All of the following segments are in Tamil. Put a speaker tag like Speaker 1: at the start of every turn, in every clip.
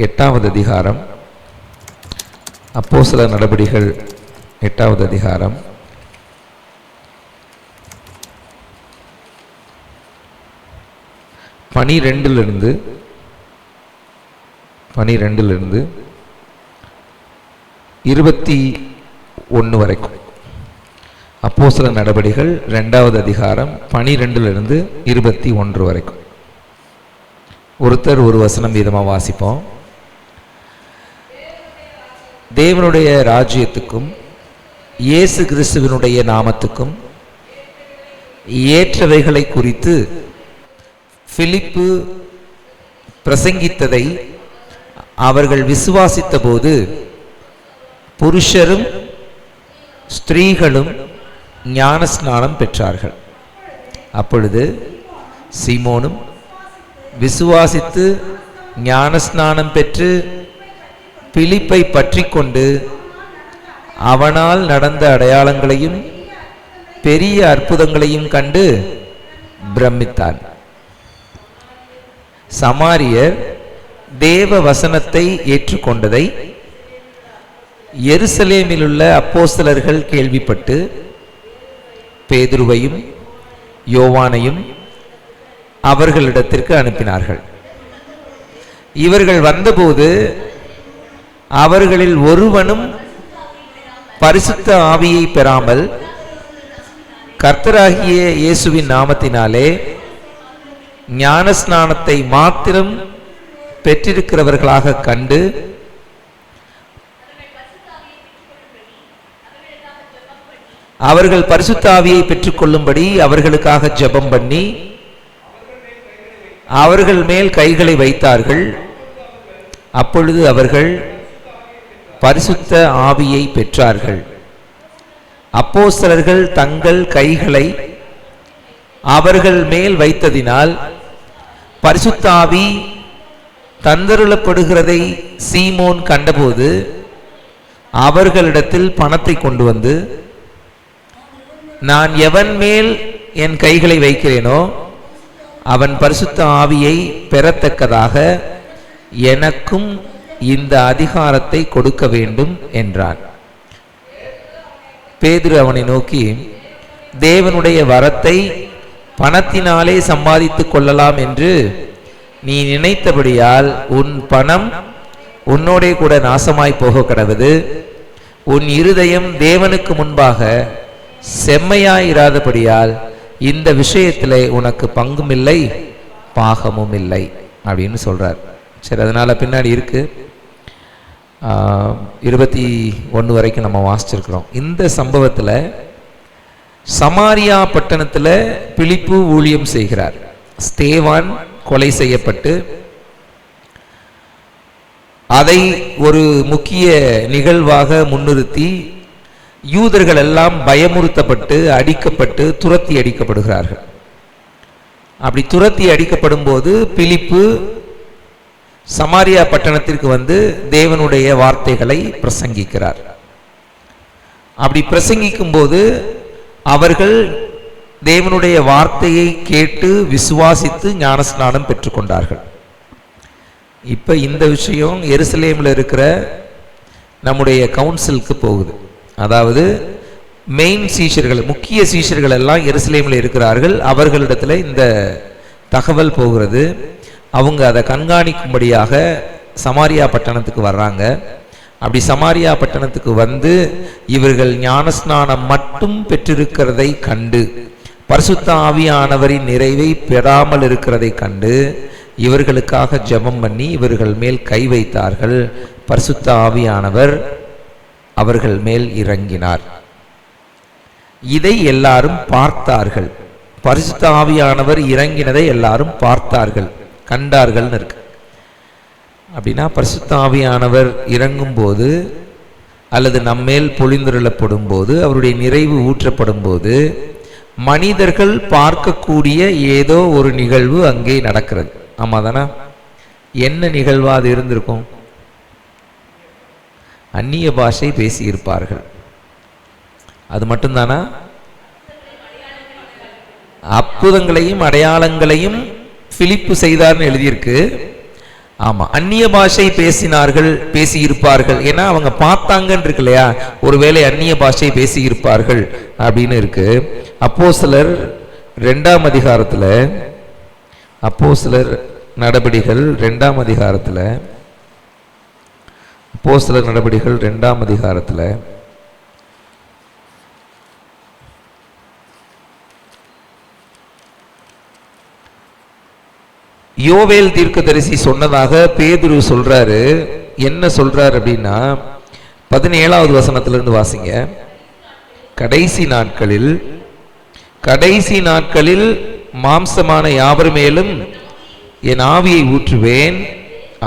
Speaker 1: 8வது அதிகாரம், அப்போஸ்தலர் நடபடிகள் 8வது அதிகாரம் 12 21 வரைக்கும். அப்போஸ்தலர் நடபடிகள் 2வது அதிகாரம் 12 21 வரைக்கும். ஒருத்தர் ஒரு வசனம் வீதமாக வாசிப்போம். தேவனுடைய ராஜ்யத்துக்கும் இயேசு கிறிஸ்துவினுடைய நாமத்துக்கும் ஏற்றவைகளை குறித்து பிலிப்பு பிரசங்கித்ததை அவர்கள் விசுவாசித்த போது புருஷரும் ஸ்திரீகளும் ஞானஸ்நானம் பெற்றார்கள். அப்பொழுது சீமோனும் விசுவாசித்து ஞானஸ்நானம் பெற்று பிலிப்பை பற்றி கொண்டு அவனால் நடந்த அடையாளங்களையும் பெரிய அற்புதங்களையும் கண்டு பிரமித்தான். சமாரியர் தேவ வசனத்தை ஏற்றுக்கொண்டதை எருசலேமிலுள்ள அப்போஸ்தலர்கள் கேள்விப்பட்டு பேதுருவையும் யோவானையும் அவர்களிடத்திற்கு அனுப்பினார்கள். இவர்கள் வந்தபோது அவர்களில் ஒருவனும் பரிசுத்த ஆவியை பெறாமல் கர்த்தராகிய இயேசுவின் நாமத்தினாலே ஞானஸ்நானத்தை மாத்திரம் பெற்றிருக்கிறவர்களாக கண்டு அவர்கள் பரிசுத்த ஆவியை பெற்றுக்கொள்ளும்படி அவர்களுக்காக ஜெபம் பண்ணி அவர்கள் மேல் கைகளை வைத்தார்கள். அப்பொழுது அவர்கள் பரிசுத்த ஆவியை பெற்றார்கள். அப்போஸ்தலர்கள் தங்கள் கைகளை அவர்கள் மேல் வைத்ததினால் பரிசுத்த ஆவி தந்தருளப்படுகிறதை சீமோன் கண்டபோது அவர்களிடத்தில் பணத்தை கொண்டு வந்து, நான் எவன் மேல் என் கைகளை வைக்கிறேனோ அவன் பரிசுத்த ஆவியை பெறத்தக்கதாக எனக்கும் இந்த அதிகாரத்தை கொடுக்க வேண்டும் என்றான். பேதுரு அவனை நோக்கி, தேவனுடைய வரத்தை பணத்தினாலே சம்பாதித்துக் கொள்ளலாம் என்று நீ நினைத்தபடியால் உன் பணம் உன்னோடே கூட நாசமாய் போக கடவது. உன் இருதயம் தேவனுக்கு முன்பாக செம்மையாயிராதபடியால் இந்த விஷயத்திலே உனக்கு பங்கும் இல்லை பாகமும் இல்லை அப்படின்னு சொல்றார். சரி, அதனால பின்னாடி இருக்கு 21 வரைக்கும் நம்ம வாசிச்சிருக்கிறோம். இந்த சம்பவத்தில் சமாரியா பட்டணத்தில் பிலிப்பு ஊழியம் செய்கிறார். ஸ்தேவான் கொலை செய்யப்பட்டு அதை ஒரு முக்கிய நிகழ்வாக முன்னிறுத்தி யூதர்கள் எல்லாம் பயமுறுத்தப்பட்டு அடிக்கப்பட்டு துரத்தி அடிக்கப்படுகிறார்கள். அப்படி துரத்தி அடிக்கப்படும் போது பிலிப்பு சமாரியா பட்டணத்திற்கு வந்து தேவனுடைய வார்த்தைகளை பிரசங்கிக்கிறார். அப்படி பிரசங்கிக்கும் போது அவர்கள் தேவனுடைய வார்த்தையை கேட்டு விசுவாசித்து ஞானஸ்நானம் பெற்றுக்கொண்டார்கள். இப்ப இந்த விஷயம் எருசலேமில் இருக்கிற நம்முடைய கவுன்சிலுக்கு போகுது. அதாவது மெயின் சீஷர்கள், முக்கிய சீஷர்கள் எல்லாம் எருசலேமில் இருக்கிறார்கள். அவர்களிடத்துல இந்த தகவல் போகிறது. அவங்க அதை கண்காணிக்கும்படியாக சமாரியா பட்டணத்துக்கு வர்றாங்க. அப்படி சமாரியா பட்டணத்துக்கு வந்து இவர்கள் ஞானஸ்நானம் மட்டும் பெற்றிருக்கிறதை கண்டு, பரிசுத்த ஆவியானவரின் நிறைவை பெறாமல் இருக்கிறதை கண்டு இவர்களுக்காக ஜெபம் பண்ணி இவர்கள் மேல் கை வைத்தார்கள். பரிசுத்த ஆவியானவர் அவர்கள் மேல் இறங்கினார். இதை எல்லாரும் பார்த்தார்கள். பரிசுத்த ஆவியானவர் இறங்கினதை எல்லாரும் பார்த்தார்கள், கண்டார்கள் இருக்கு. அப்படின்னா பரிசுத்த ஆவியானவர் இறங்கும் போது அல்லது நம்மேல் பொழிந்துருளப்படும் போது, அவருடைய நிறைவு ஊற்றப்படும் போது மனிதர்கள் பார்க்கக்கூடிய ஏதோ ஒரு நிகழ்வு அங்கே நடக்கிறது. ஆமா தானே? என்ன நிகழ்வா அது இருந்திருக்கும்? அந்நிய பாஷை பேசி இருப்பார்கள். அது மட்டும்தானா? அற்புதங்களையும் அடையாளங்களையும் பிலிப்பு செய்தார்னு எழுதியிருக்கு. ஆமா, அந்நிய பாஷை பேசினார்கள், பேசி இருப்பார்கள். ஏன்னா அவங்க பார்த்தாங்கன்னு இருக்கு இல்லையா, ஒருவேளை அந்நிய பாஷை பேசி இருப்பார்கள் அப்படின்னு இருக்கு. அப்போஸ்தலர் 2ஆம் அதிகாரத்துல, அப்போஸ்தலர் நடபடிகள் 2ஆம் அதிகாரத்துல, அப்போஸ்தலர் நடபடிகள் 2ஆம் அதிகாரத்துல யோவேல் தீர்க்கதரிசி சொன்னதாக பேதுரு சொல்றாரு. என்ன சொல்றாரு அப்படின்னா, 17வது வசனத்திலிருந்து வாசிங்க. கடைசி நாட்களில் மாம்சமான யாவர் மேலும் என் ஆவியை ஊற்றுவேன்.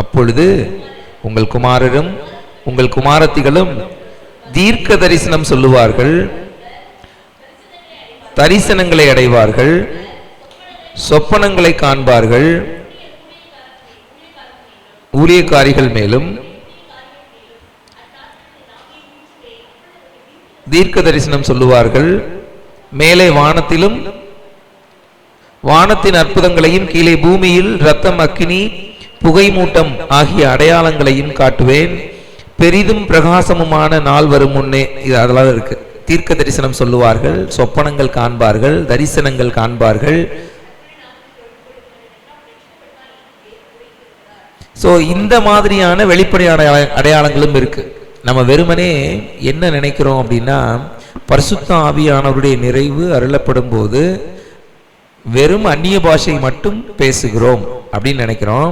Speaker 1: அப்பொழுது உங்கள் குமாரரும் உங்கள் குமாரத்திகளும் தீர்க்க தரிசனம் சொல்லுவார்கள், தரிசனங்களை அடைவார்கள், சொப்பனங்களை காண்பார்கள், ஊழியக்காரிகள் மேலும் தீர்க்க தரிசனம் சொல்லுவார்கள். மேலே வானத்திலும் வானத்தின் அற்புதங்களையும் கீழே பூமியில் இரத்தம், அக்கினி, புகை மூட்டம் ஆகிய அடையாளங்களையும் காட்டுவேன். பெரிதும் பிரகாசமுமான நாள் வரும் முன்னே. இது அதெல்லாம் இருக்கு. தீர்க்க தரிசனம் சொல்லுவார்கள், சொப்பனங்கள் காண்பார்கள், தரிசனங்கள் காண்பார்கள். ஸோ இந்த மாதிரியான வெளிப்படையான அடையாளங்களும் இருக்கு. நம்ம வெறுமனே என்ன நினைக்கிறோம் அப்படின்னா, பரிசுத்த ஆவியானவருடைய நிறைவு அருளப்படும் போது வெறும் அந்நிய பாஷை மட்டும் பேசுகிறோம் அப்படின்னு நினைக்கிறோம்.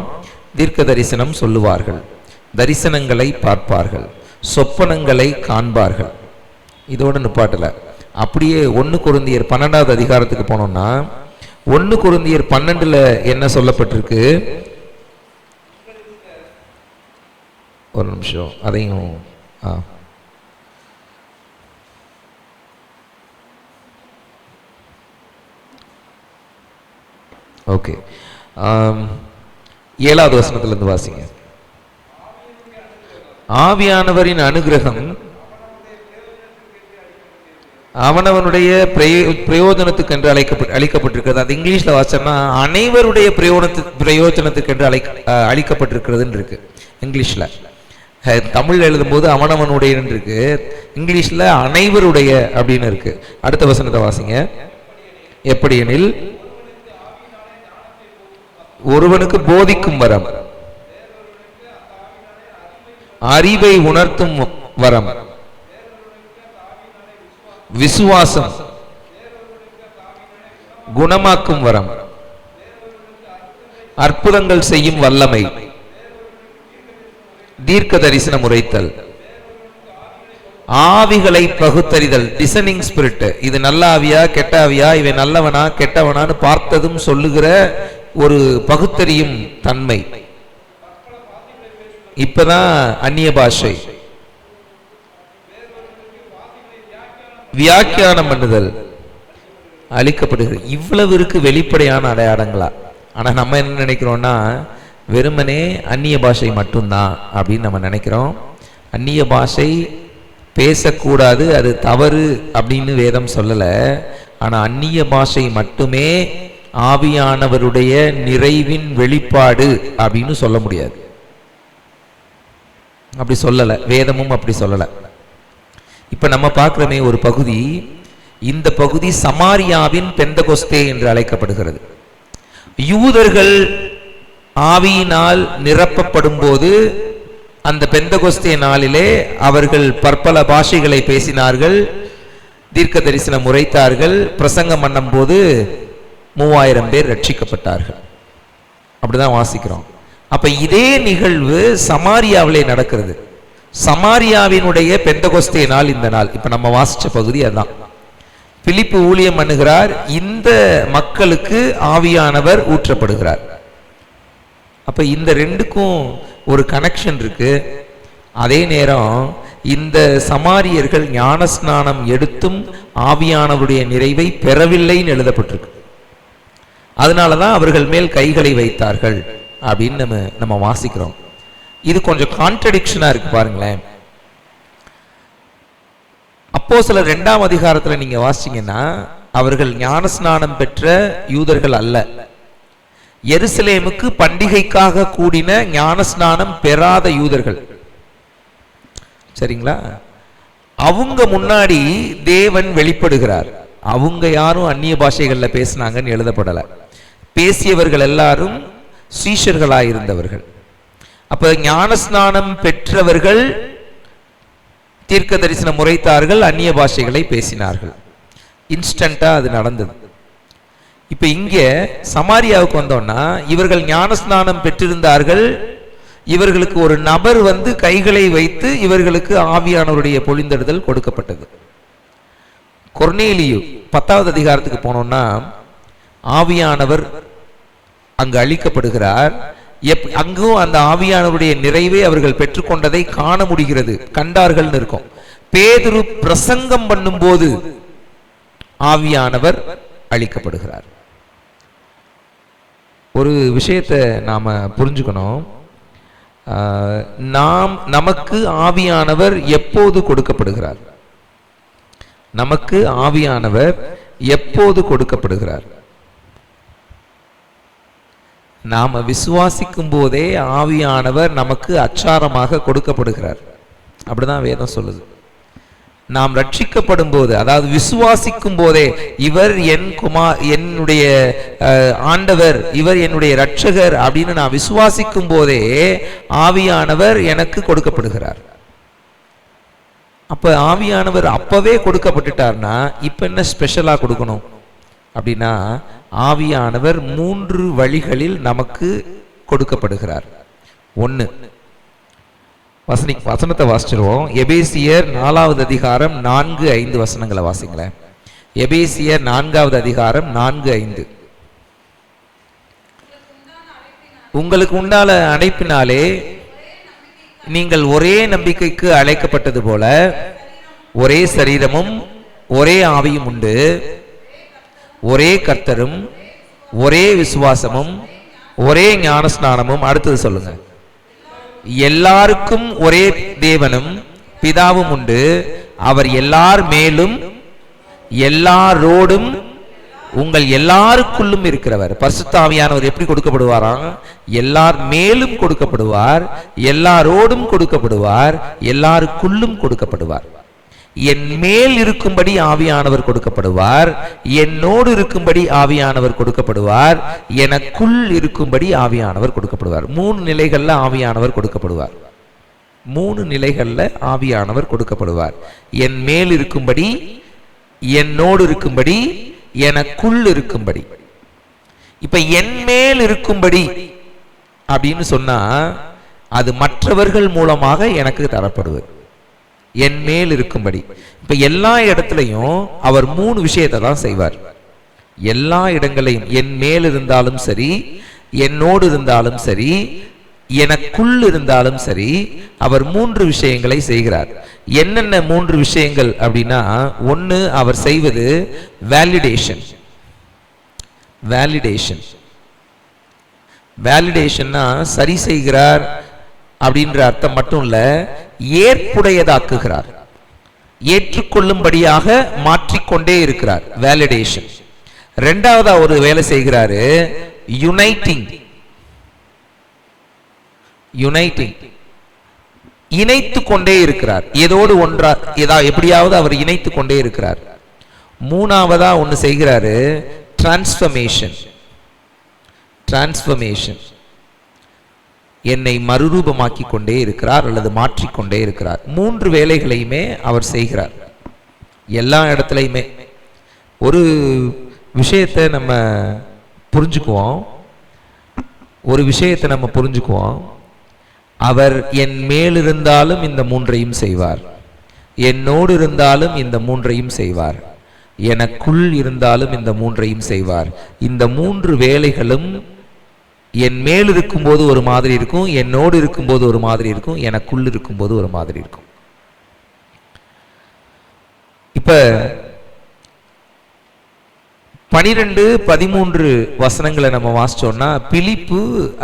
Speaker 1: தீர்க்க தரிசனம் சொல்லுவார்கள், தரிசனங்களை பார்ப்பார்கள், சொப்பனங்களை காண்பார்கள். இதோடு நிப்பாட்டல. அப்படியே 1 கொரிந்தியர் 12வது அதிகாரத்துக்கு போனோம்னா, 1 கொரிந்தியர் 12ல் என்ன சொல்லப்பட்டிருக்கு? ஒரு நிமிஷம், அதையும் ஓகே, 7வது வசனத்திலிருந்து வாசிங்க. ஆவியானவரின் அனுகிரகம் அவனவனுடைய பிரயோஜனத்துக்கு என்று அளிக்கப்பட்டிருக்கிறது. அது இங்கிலீஷ்ல வாசனா அனைவருடைய பிரயோஜனத்துக்கு என்று அளிக்கப்பட்டிருக்கிறதுன்னு இருக்கு இங்கிலீஷ்ல. தமிழ் எழுதும் போது அவனவனுடைய இருக்கு, இங்கிலீஷ்ல அனைவருடைய அப்படின்னு இருக்கு. அடுத்த வசனத்தை வாசிங்க. எப்படி எனில், ஒருவனுக்கு போதிக்கும் வரம், அறிவை உணர்த்தும் வரம், விசுவாசம், குணமாக்கும் வரம், அற்புதங்கள் செய்யும் வல்லமை, தீர்க்க தரிசனம் உரைத்தல், ஆவிகளை பகுத்தறிதல், டிசனிங் ஸ்பிரிட். இது நல்ல ஆவியா கெட்ட ஆவியா, இவன் நல்லவனா கெட்டவனான்னு பார்த்ததும் சொல்லுகிற ஒரு பகுத்தறியும் தன்மை. இப்பதான் அந்நிய பாஷை. வியாக்கியானம் பண்ணுதல் அளிக்கப்படுகிறது. இவ்வளவு இருக்கு வெளிப்படையான அடையாளங்களா. ஆனா நம்ம என்ன நினைக்கிறோம்னா, வெறுமனே அந்நிய பாஷை மட்டும்தான் அப்படின்னு நம்ம நினைக்கிறோம். அந்நிய பாஷை பேசக்கூடாது, அது தவறு அப்படின்னு வேதம் சொல்லல. ஆனா அந்நிய பாஷை மட்டுமே ஆவியானவருடைய நிறைவின் வெளிப்பாடு அப்படின்னு சொல்ல முடியாது. அப்படி சொல்லல, வேதமும் அப்படி சொல்லல. இப்ப நம்ம பார்க்கிறோமே ஒரு பகுதி, இந்த பகுதி சமாரியாவின் பெந்தகோஸ்தே என்று அழைக்கப்படுகிறது. யூதர்கள் ஆவியினால் நிரப்பப்படும் போது அந்த பெந்தகோஸ்தே நாளிலே அவர்கள் பற்பல பாஷைகளை பேசினார்கள், தீர்க்க தரிசனம் உரைத்தார்கள், பிரசங்கம் பண்ணும் போது 3000 பேர் ரட்சிக்கப்பட்டார்கள். அப்படிதான் வாசிக்கிறோம். அப்ப இதே நிகழ்வு சமாரியாவிலே நடக்கிறது. சமாரியாவினுடைய பெந்தகோஸ்தே நாள் இந்த நாள். இப்ப நம்ம வாசிச்ச பகுதி அதான். பிலிப்பு ஊழியம் பண்ணுகிறார், இந்த மக்களுக்கு ஆவியானவர் ஊற்றப்படுகிறார். அப்ப இந்த ரெண்டுக்கும் ஒரு கனெக்ஷன் இருக்கு. அதே நேரம் இந்த சமாரியர்கள் ஞானஸ்நானம் எடுத்தும் ஆவியானவருடைய நிறைவை பெறவில்லைன்னு எழுதப்பட்டிருக்கு. அதனாலதான் அவர்கள் மேல் கைகளை வைத்தார்கள் அப்படின்னு நம்ம வாசிக்கிறோம். இது கொஞ்சம் கான்ட்ரடிக்ஷனா இருக்கு பாருங்களேன். அப்போஸ்தலர் 2ஆம் அதிகாரத்துல நீங்க வாசிச்சீங்கன்னா, அவர்கள் ஞானஸ்நானம் பெற்ற யூதர்கள் அல்ல. எருசலேமுக்கு பண்டிகைக்காக கூடின ஞானஸ்நானம் பெறாத யூதர்கள், சரிங்களா? அவங்க முன்னாடி தேவன் வெளிப்படுகிறார். அவங்க யாரும் அந்நிய பாஷைகள்ல பேசினாங்கன்னு எழுதப்படல. பேசியவர்கள் எல்லாரும் சீஷர்களாயிருந்தவர்கள். அப்ப ஞானஸ்நானம் பெற்றவர்கள் தீர்க்க தரிசனம் உரைத்தார்கள், அந்நிய பாஷைகளை பேசினார்கள். இன்ஸ்டன்டா அது நடந்தது. இப்ப இங்க சமாரியாவுக்கு வந்தோம்னா, இவர்கள் ஞானஸ்நானம் பெற்றிருந்தார்கள். இவர்களுக்கு ஒரு நபர் வந்து கைகளை வைத்து இவர்களுக்கு ஆவியானவருடைய பொழிந்தெடுதல் கொடுக்கப்பட்டது. கொர்நேலியு 10வது அதிகாரத்துக்கு போனோம்னா, ஆவியானவர் அங்கு அளிக்கப்படுகிறார். அங்கும் அந்த ஆவியானவருடைய நிறைவை அவர்கள் பெற்றுக்கொண்டதை காண முடிகிறது. கண்டார்கள் இருக்கும். பேதுரு பிரசங்கம் பண்ணும் போது ஆவியானவர் அளிக்கப்படுகிறார். ஒரு விஷயத்தை நாம புரிஞ்சுக்கணும். நமக்கு ஆவியானவர் எப்போது கொடுக்கப்படுகிறார்? நமக்கு ஆவியானவர் எப்போது கொடுக்கப்படுகிறார்? நாம விசுவாசிக்கும் போதே ஆவியானவர் நமக்கு அச்சாரமாக கொடுக்கப்படுகிறார். அப்படிதான் வேதம் சொல்லுது. நாம் ரட்சிக்கப்படும் போது, அதாவது விசுவாசிக்கும் போதே, இவர் என்னுடைய ஆண்டவர், இவர் என்னுடைய இரட்சகர் அப்படின்னு நான் விசுவாசிக்கும் போதே ஆவியானவர் எனக்கு கொடுக்கப்படுகிறார். அப்ப ஆவியானவர் அப்பவே கொடுக்கப்பட்டுட்டார்னா இப்ப என்ன ஸ்பெஷலா கொடுக்கணும் அப்படின்னா, ஆவியானவர் 3 வழிகளில் நமக்கு கொடுக்கப்படுகிறார். ஒன்னு, வசனத்தை வாசிச்சிருவோம். எபேசியர் 4வது அதிகாரம் 4-5 வசனங்களை வாசிங்களேன். எபேசியர் 4வது அதிகாரம் 4-5. உங்களுக்கு உண்டான அழைப்பினாலே நீங்கள் ஒரே நம்பிக்கைக்கு அழைக்கப்பட்டது போல ஒரே சரீரமும் ஒரே ஆவியும் உண்டு, ஒரே கர்த்தரும் ஒரே விசுவாசமும் ஒரே ஞானஸ்நானமும். அடுத்தது சொல்லுங்க. எல்லாருக்கும் ஒரே தேவனும் பிதாவும் உண்டு, அவர் எல்லார் மேலும் எல்லாரோடும் உங்கள் எல்லாருக்குள்ளும் இருக்கிறவர். பரிசுத்த ஆவியானவர் எப்படி கொடுக்கப்படுவாராம்? எல்லார் மேலும் கொடுக்கப்படுவார், எல்லாரோடும் கொடுக்கப்படுவார், எல்லாருக்குள்ளும் கொடுக்கப்படுவார். என் மேல் இருக்கும்படி ஆவியானவர் கொடுக்கப்படுவார், என்னோடு இருக்கும்படி ஆவியானவர் கொடுக்கப்படுவார், எனக்குள் இருக்கும்படி ஆவியானவர் கொடுக்கப்படுவார். 3 நிலைகள்ல ஆவியானவர் கொடுக்கப்படுவார். 3 நிலைகள்ல ஆவியானவர் கொடுக்கப்படுவார். என் மேல் இருக்கும்படி, என்னோடு இருக்கும்படி, எனக்குள் இருக்கும்படி. இப்ப என் மேல் இருக்கும்படி அப்படின்னு சொன்னா அது மற்றவர்கள் மூலமாக எனக்கு தரப்படுவது. என் மேல் இருக்கும்படி. இப்ப எல்லா இடத்துலையும் அவர் 3 விஷயத்தை தான் செய்வார். எல்லா இடங்களையும், என் மேல் இருந்தாலும் சரி, என்னோடு இருந்தாலும் சரி, எனக்குள் இருந்தாலும் சரி, அவர் 3 விஷயங்களை செய்கிறார். என்னென்ன 3 விஷயங்கள் அப்படின்னா, ஒன்னு, அவர் செய்வது வேலிடேஷன். வேலிடேஷன் வேலிடேஷன்னா சரி செய்கிறார் அப்படின்ற அர்த்தம் மட்டும் இல்ல, ஏற்புடையதாக்குகிறார், ஏற்றுக்கொள்ளும்படியாக மாற்றிக்கொண்டே இருக்கிறார். வேலிடேஷன். 2வது ஒரு வேலை செய்கிறாரு, யுனைட்டிங். யுனைட்டிங், இணைத்து கொண்டே இருக்கிறார். ஏதோடு ஒன்றா எப்படியாவது அவர் இணைத்து கொண்டே இருக்கிறார். 3வதா ஒன்னு செய்கிறாரு, டிரான்ஸ்ஃபர்மேஷன். டிரான்ஸ்ஃபர்மேஷன், என்னை மறுரூபமாக்கி கொண்டே இருக்கிறார் அல்லது மாற்றிக்கொண்டே இருக்கிறார். 3 வேலைகளையுமே அவர் செய்கிறார் எல்லா இடத்துலையுமே. ஒரு விஷயத்தை நம்ம புரிஞ்சுக்குவோம். அவர் என் மேல் இருந்தாலும் இந்த 3ஐயும் செய்வார், என்னோடு இருந்தாலும் இந்த 3ஐயும் செய்வார், எனக்குள் இருந்தாலும் இந்த 3ஐயும் செய்வார். இந்த 3 வேலைகளும் என் மேல் இருக்கும்போது ஒரு மாதிரி இருக்கும், என்னோடு இருக்கும்போது ஒரு மாதிரி இருக்கும், எனக்குள் இருக்கும்போது ஒரு மாதிரி இருக்கும். இப்ப 12-13 வசனங்களை நம்ம வாசிச்சோம்னா, பிலிப்பு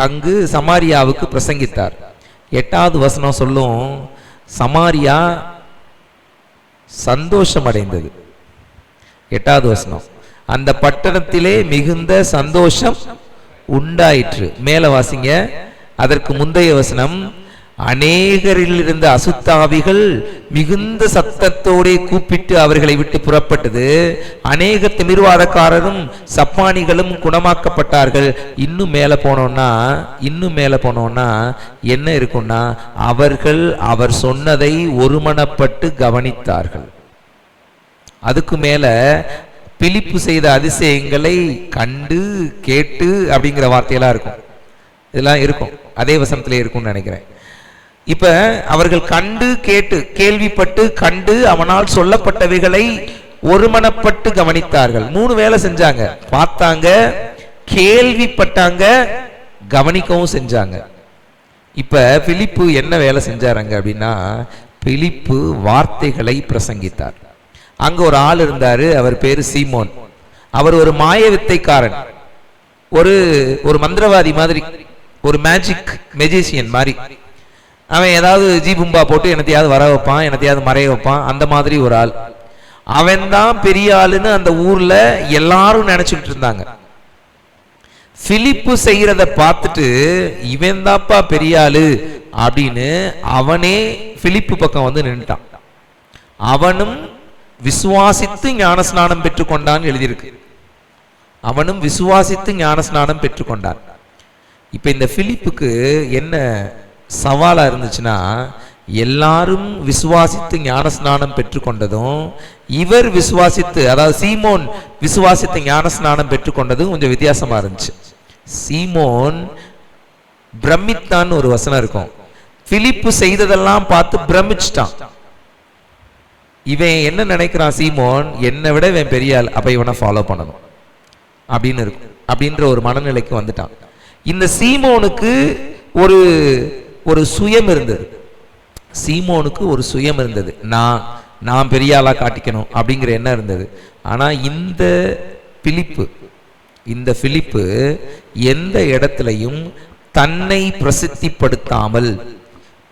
Speaker 1: அங்கு சமாரியாவுக்கு பிரசங்கித்தார். 8வது வசனம் சொல்லும், சமாரியா சந்தோஷம் அடைந்தது. 8வது வசனம், அந்த பட்டணத்திலே மிகுந்த சந்தோஷம் உண்டாயிற்று. மேல வாசிங்க. அதற்கு முந்தைய வசனம், அநேகரில் இருந்த அசுத்தாவிகள் மிகுந்த சத்தத்தோடே கூப்பிட்டு அவர்களை விட்டு புறப்பட்டது. அநேக திமிர்வாதக்காரரும் சப்பானிகளும் குணமாக்கப்பட்டார்கள். இன்னும் மேல போனோம்னா என்ன இருக்கும்னா, அவர்கள் அவர் சொன்னதை ஒருமனப்பட்டு கவனித்தார்கள். அதுக்கு மேல பிலிப்பு செய்த அதிசயங்களை கண்டு கேட்டு அப்படிங்கிற வார்த்தையெல்லாம் இருக்கும். இதெல்லாம் இருக்கும், அதே வசனத்திலே இருக்கும்னு நினைக்கிறேன். இப்ப அவர்கள் கண்டு கேட்டு, கேள்விப்பட்டு கண்டு அவனால் சொல்லப்பட்டவைகளை ஒருமனப்பட்டு கவனித்தார்கள். 3 வேலை செஞ்சாங்க. பார்த்தாங்க, கேள்விப்பட்டாங்க, கவனிக்கவும் செஞ்சாங்க. இப்ப பிலிப்பு என்ன வேலை செஞ்சாருங்க அப்படின்னா, பிலிப்பு வார்த்தைகளை பிரசங்கித்தார். அங்க ஒரு ஆள் இருந்தாரு, அவர் பேரு சீமோன். அவர் ஒரு மாய வித்தைக்காரன், ஒரு மந்திரவாதி மாதிரி, ஒரு மெஜிஷியன் மாதிரி. அவன் ஏதாவது ஜீபும்பா போட்டு என்னத்தையாவது வர வைப்பான், என்னத்தையாவது மறைய வைப்பான், அந்த மாதிரி ஒரு ஆள். அவன் தான் பெரிய ஆளுன்னு அந்த ஊர்ல எல்லாரும் நினைச்சுக்கிட்டு இருந்தாங்க. பிலிப்பு செய்யறத பார்த்துட்டு இவன் தாப்பா பெரிய ஆளு அப்படின்னு அவனே பிலிப்பு பக்கம் வந்து நின்றுட்டான். அவனும் விசுவாசித்து ஞானஸ்நானம் பெற்றுக்கொண்டான் எழுதியிருக்கு. அவனும் விசுவாசித்து ஞானஸ்நானம் பெற்றுக்கொண்டான். இப்ப இந்த பிலிப்புக்கு என்ன சவாலா இருந்துச்சுன்னா, எல்லாரும் விசுவாசித்து ஞானஸ்நானம் பெற்றுக்கொண்டதும் இவர் விசுவாசித்து, அதாவது சீமோன் விசுவாசித்து ஞானஸ்நானம் பெற்றுக்கொண்டதும் கொஞ்சம் வித்தியாசமா இருந்துச்சு. சீமோன் பிரமித்தான் ஒரு வசனம் இருக்கும். பிலிப்பு செய்ததெல்லாம் பார்த்து பிரமிச்சிட்டான். இவன் என்ன நினைக்கிறான், சீமோன் என்னை விட இவன் பெரிய ஆள், அப்ப இவனை ஃபாலோ பண்ணணும் அப்படின்னு இருக்கும், அப்படின்ற ஒரு மனநிலைக்கு வந்துட்டான். இந்த சீமோனுக்கு ஒரு சுயம் இருந்தது. சீமோனுக்கு ஒரு சுயம் இருந்தது. நான் பெரிய ஆளா காட்டிக்கணும் அப்படிங்கிற எண்ணம் இருந்தது. ஆனா இந்த பிலிப்பு எந்த இடத்திலையும் தன்னை பிரசித்திப்படுத்தாமல்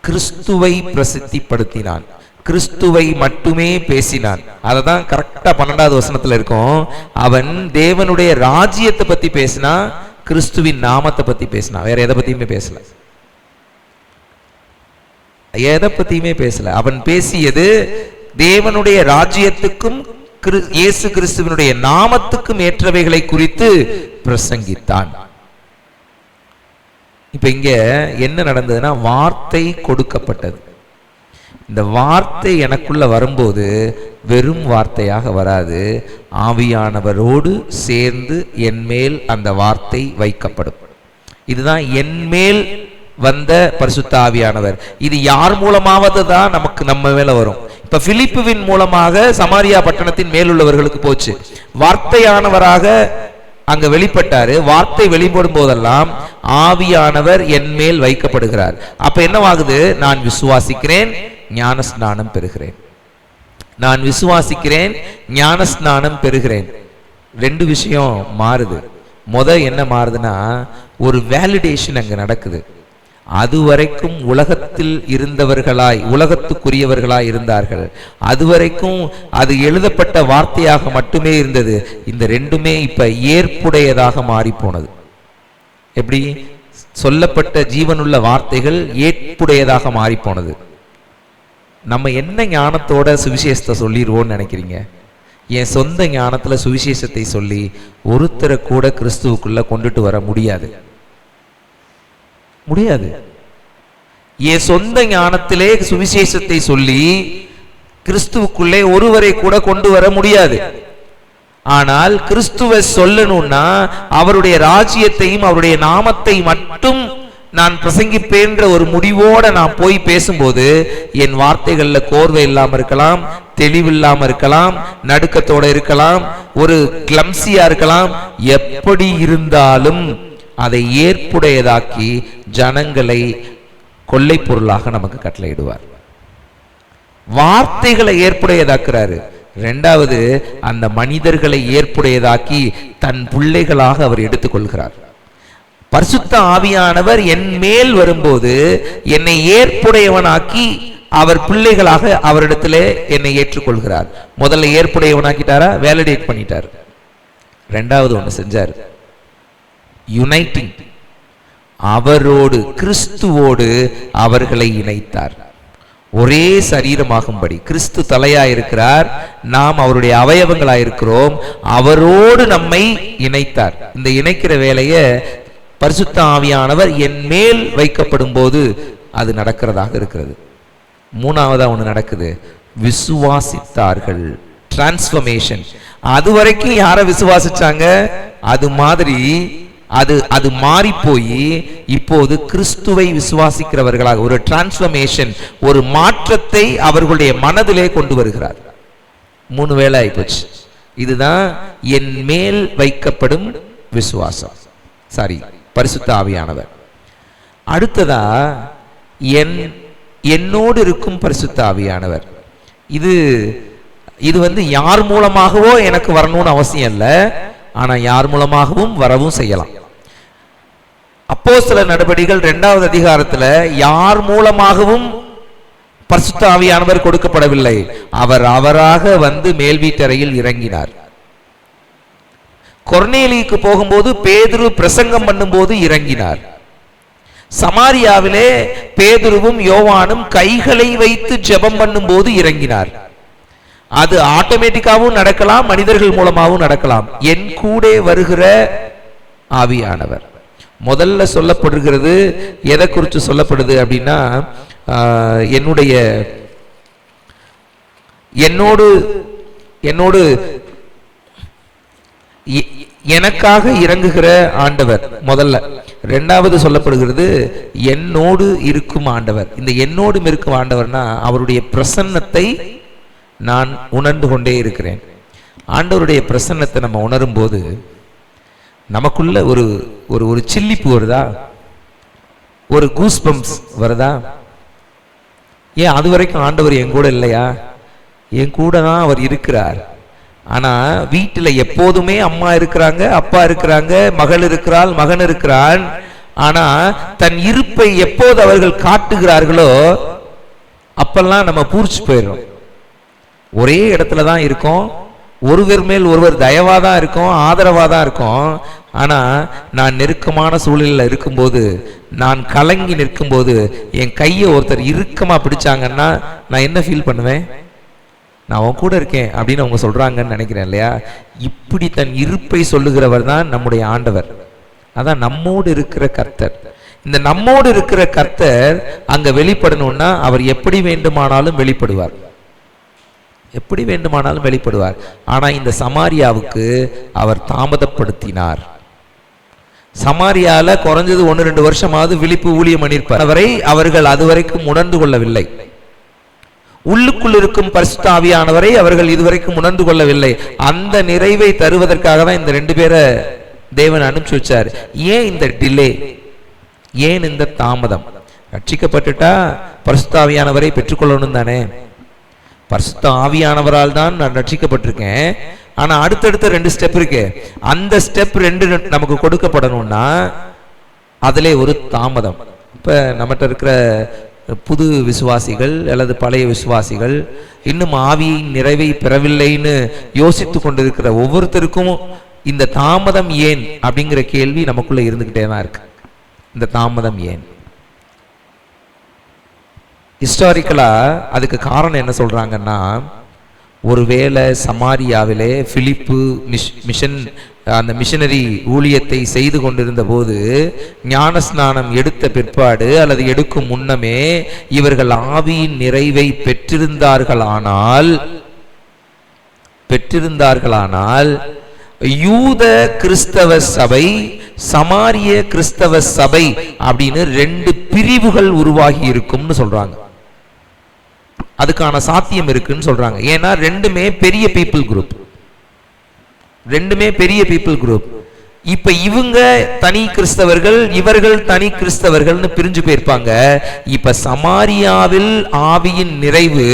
Speaker 1: கிறிஸ்துவை பிரசித்திப்படுத்தினான். கிறிஸ்துவை மட்டுமே பேசினான். அததான் கரெக்டா 12வது வசனத்துல இருக்கும். அவன் தேவனுடைய ராஜ்யத்தை பத்தி பேசினா, கிறிஸ்துவின் நாமத்தை பத்தி பேசினா, வேற எதை பத்தியுமே பேசல. அவன் பேசியது தேவனுடைய ராஜ்யத்துக்கும் இயேசு கிறிஸ்துவினுடைய நாமத்துக்கும் ஏற்றவைகளை குறித்து பிரசங்கித்தான். இப்ப இங்க என்ன நடந்ததுன்னா, வார்த்தை கொடுக்கப்பட்டது. இந்த வார்த்தை எனக்குள்ள வரும்போது வெறும் வார்த்தையாக வராது, ஆவியானவரோடு சேர்ந்து என்மேல் அந்த வார்த்தை வைக்கப்படும். இதுதான் என்மேல் வந்த பரிசுத்த ஆவியானவர். இது யார் மூலமாவது தான் நம்ம மேல வரும். இப்ப பிலிப்புவின் மூலமாக சமாரியா பட்டணத்தின் மேலுள்ளவர்களுக்கு போச்சு. வார்த்தையானவராக அங்க வெளிப்பட்டாரு. வார்த்தை வெளிப்படும் போதெல்லாம் ஆவியானவர் என் மேல் வைக்கப்படுகிறார். அப்ப என்னவாகுது, நான் விசுவாசிக்கிறேன், ஞானஸ்நானம் பெறுகிறேன். நான் விசுவாசிக்கிறேன், ஞானஸ்நானம் பெறுகிறேன். 2 விஷயம் மாறுது. என்ன மாறுதுன்னா, ஒரு வேலிடேஷன் அங்க நடக்குது. அதுவரைக்கும் உலகத்தில் இருந்தவர்களாய், உலகத்துக்குரியவர்களாய் இருந்தார்கள். அதுவரைக்கும் அது எழுதப்பட்ட வார்த்தையாக மட்டுமே இருந்தது. இந்த 2மே இப்ப ஏற்புடையதாக மாறி போனது. எப்படி சொல்லப்பட்ட ஜீவனுள்ள வார்த்தைகள் ஏற்புடையதாக மாறி போனது. நம்ம என்ன ஞானத்தோட சுவிசேஷத்தை சொல்லிடுவோம்னு நினைக்கிறீங்க? என் சொந்த ஞானத்துல சுவிசேஷத்தை சொல்லி ஒருத்தரை கூட கிறிஸ்துவுக்குள்ள கொண்டுட்டு வர முடியாது. என் சொந்த ஞானத்திலே சுவிசேஷத்தை சொல்லி கிறிஸ்துவுக்குள்ளே ஒருவரை கூட கொண்டு வர முடியாது. ஆனால் கிறிஸ்துவை சொல்லணும்னா அவருடைய ராஜ்யத்தையும் அவருடைய நாமத்தை மட்டும் நான் பிரசங்கிப்பேன்ற ஒரு முடிவோட நான் போய் பேசும்போது என் வார்த்தைகள்ல கோர்வை இல்லாம இருக்கலாம், தெளிவில்லாம இருக்கலாம், நடுக்கத்தோட இருக்கலாம், ஒரு கிளம்சியா இருக்கலாம். எப்படி இருந்தாலும் அதை ஏற்புடையதாக்கி ஜனங்களை கொள்ளை பொருளாக நமக்கு கட்டளையிடுவார். வார்த்தைகளை ஏற்புடையதாக்குறாரு. 2வது, அந்த மனிதர்களை ஏற்புடையதாக்கி தன் பிள்ளைகளாக அவர் எடுத்துக்கொள்கிறார். பரிசுத்த ஆவியானவர் என் மேல் வரும்போது என்னை ஏற்புடையவனாக்கி அவர் பிள்ளைகளாக அவரிடத்திலே என்னை ஏற்றுக்கொள்கிறார். முதல்ல ஏற்புடையவனாக்கிட்டாரா, வேலிடேட் பண்ணிட்டார். 2வது ஒண்ணு செஞ்சார். யுனைட்டிங், அவரோடு கிறிஸ்துவோடு அவர்களை இணைத்தார். ஒரே சரீரமாகும்படி. கிறிஸ்து தலையாயிருக்கிறார், நாம் அவருடைய அவயவங்களாயிருக்கிறோம். அவரோடு நம்மை இணைத்தார். இந்த இணைக்கிற வேலையை பரிசுத்த ஆவியானவர் என் மேல் வைக்கப்படும் போது அது நடக்கிறதாக இருக்கிறது. மூணாவதா ஒன்று நடக்குது, விசுவாசித்தார்கள். டிரான்ஸ்ஃபர்மேஷன். அது வரைக்கும் யாரை விசுவாசிச்சாங்க, அது மாதிரி அது மாறி போய் இப்போது கிறிஸ்துவை விசுவாசிக்கிறவர்களாக ஒரு டிரான்ஸ்ஃபர்மேஷன், ஒரு மாற்றத்தை அவர்களுடைய மனதிலே கொண்டு வருகிறார். 3 வேளை ஆயிப்போச்சு. இதுதான் என் மேல் வைக்கப்படும் விசுவாசம், சாரி பரிசுத்த ஆவியானவர். அடுத்ததா என்னோடு இருக்கும் பரிசுத்த ஆவியானவர். இது வந்து யார் மூலமாகவோ எனக்கு வரணும்னு அவசியம் இல்லை, ஆனா யார் மூலமாகவும் வரவும் செய்யலாம். அப்போஸ்தலர் நடபடிகள் 2வது அதிகாரத்துல யார் மூலமாகவும் பரிசுத்த ஆவியானவர் கொடுக்கப்படவில்லை, அவராக வந்து மேல் வீட்டறையில் இறங்கினார். கொர்நேலியுக்கு போகும்போது பேதுரு பிரசங்கம் பண்ணும்போது இறங்கினார். சமாரியாவிலே பேதுருவும் யோவானும் கைகளை வைத்து ஜெபம் பண்ணும் போது இறங்கினார். அது ஆட்டோமேட்டிக்காவும் நடக்கலாம், மனிதர்கள் மூலமாகவும் நடக்கலாம். என் கூட வருகிற ஆவியானவர். முதல்ல சொல்லப்படுகிறது, எதை குறித்து சொல்லப்படுது அப்படின்னா, என்னோடு எனக்காக இறங்குகிற ஆண்டவர் முதல்ல. 2வது சொல்லப்படுகிறது என்னோடு இருக்கும் ஆண்டவர். இந்த என்னோடு இருக்கும் ஆண்டவர்னா அவருடைய பிரசன்னத்தை நான் உணர்ந்து கொண்டே இருக்கிறேன். ஆண்டவருடைய பிரசன்னத்தை நம்ம உணரும் போது நமக்குள்ள ஒரு ஒரு சில்லிப்பு வருதா, ஒரு கூஸ்பம்ஸ் வருதா? ஏன் அது வரைக்கும் ஆண்டவர் என் கூட இல்லையா? என் கூட தான் அவர் இருக்கிறார். ஆனா வீட்டுல எப்போதுமே அம்மா இருக்கிறாங்க, அப்பா இருக்கிறாங்க, மகள் இருக்கிறாள், மகன் இருக்கிறான். ஆனா தன் இருப்பை எப்போது அவர்கள் காட்டுகிறார்களோ அப்பெல்லாம் நம்ம பூரிச்சு போயிடும். ஒரே இடத்துல தான் இருக்கோம், ஒருவர் மேல் ஒருவர் தயவாதான் இருக்கும், ஆதரவாதான் இருக்கும். ஆனா நான் நெருக்கமான சூழலில் இருக்கும்போது, நான் கலங்கி நிற்கும்போது என் கையை ஒருத்தர் இறுக்கமா பிடிச்சாங்கன்னா நான் என்ன ஃபீல் பண்ணுவேன்? நான் அவன் கூட இருக்கேன் அப்படின்னு அவங்க சொல்றாங்கன்னு நினைக்கிறேன் இல்லையா? இப்படி தன் இருப்பை சொல்லுகிறவர் தான் நம்முடைய ஆண்டவர். அதான் நம்மோடு இருக்கிற கர்த்தர். இந்த நம்மோடு இருக்கிற கர்த்தர் அங்க வெளிப்படணும்னா அவர் எப்படி வேண்டுமானாலும் வெளிப்படுவார், எப்படி வேண்டுமானாலும் வெளிப்படுவார். ஆனா இந்த சமாரியாவுக்கு அவர் தாமதப்படுத்தினார். சமாரியால குறைஞ்சது 1-2 வருஷமாவது விழிப்பு ஊழியம் பண்ணியிருப்பார். அவர்கள் அதுவரைக்கும் உணர்ந்து கொள்ளவில்லை. உள்ளுக்குள் இருக்கும் பரிசுத்த ஆவியானவரை அவர்கள் இதுவரைக்கும் உணர்ந்து கொள்ளவில்லை. அந்த நிறைவை தருவதற்காக தான் இந்த 2 பேரை தேவன் அனுப்பிச்சு வச்சார். ஏன் இந்த டிலே, ஏன் இந்த தாமதம்? ரட்சிக்கப்பட்டுட்டா பரிசுத்த ஆவியானவரை பெற்றுக்கொள்ளணும் தானே. பரிசுத்த ஆவியானவரால் தான் நான் ரட்சிக்கப்பட்டிருக்கேன். ஆனா அடுத்தடுத்த 2 ஸ்டெப் இருக்கு. அந்த ஸ்டெப் 2 நமக்கு கொடுக்கப்படணும்னா அதிலே ஒரு தாமதம். இப்ப நம்மகிட்ட இருக்கிற புது விசுவாசிகள் அல்லது பழைய விசுவாசிகள் இன்னும் ஆவியின் நிறைவை பெறவில்லைன்னு யோசித்து கொண்டிருக்கிற ஒவ்வொருத்தருக்கும் இந்த தாமதம் ஏன் அப்படிங்கிற கேள்வி நமக்குள்ள இருந்துகிட்டே தான் இருக்கு. இந்த தாமதம் ஏன்? ஹிஸ்டாரிக்கலா அதுக்கு காரணம் என்ன சொல்றாங்கன்னா, ஒருவேளை சமாரியாவிலே பிலிப்பு அந்த மிஷனரி ஊழியத்தை செய்து கொண்டிருந்த போது ஞான ஸ்நானம் எடுத்த பிற்பாடு அல்லது எடுக்கும் முன்னமே இவர்கள் ஆவியின் நிறைவை பெற்றிருந்தார்களானால் யூத கிறிஸ்தவ சபை, சமாரிய கிறிஸ்தவ சபை அப்படின்னு 2 பிரிவுகள் உருவாகி இருக்கும்னு சொல்றாங்க. அதுக்கான சாத்தியம் இருக்குன்னு சொல்றாங்க. ஏன்னா ரெண்டுமே பெரிய பீப்புள் குரூப். இப்ப இவங்க தனி கிறிஸ்தவர்கள், இவர்கள் தனி கிறிஸ்தவர்கள்னு பிரிஞ்சு போயிருப்பாங்க. இப்ப சமாரியாவில் ஆவியின் நிறைவு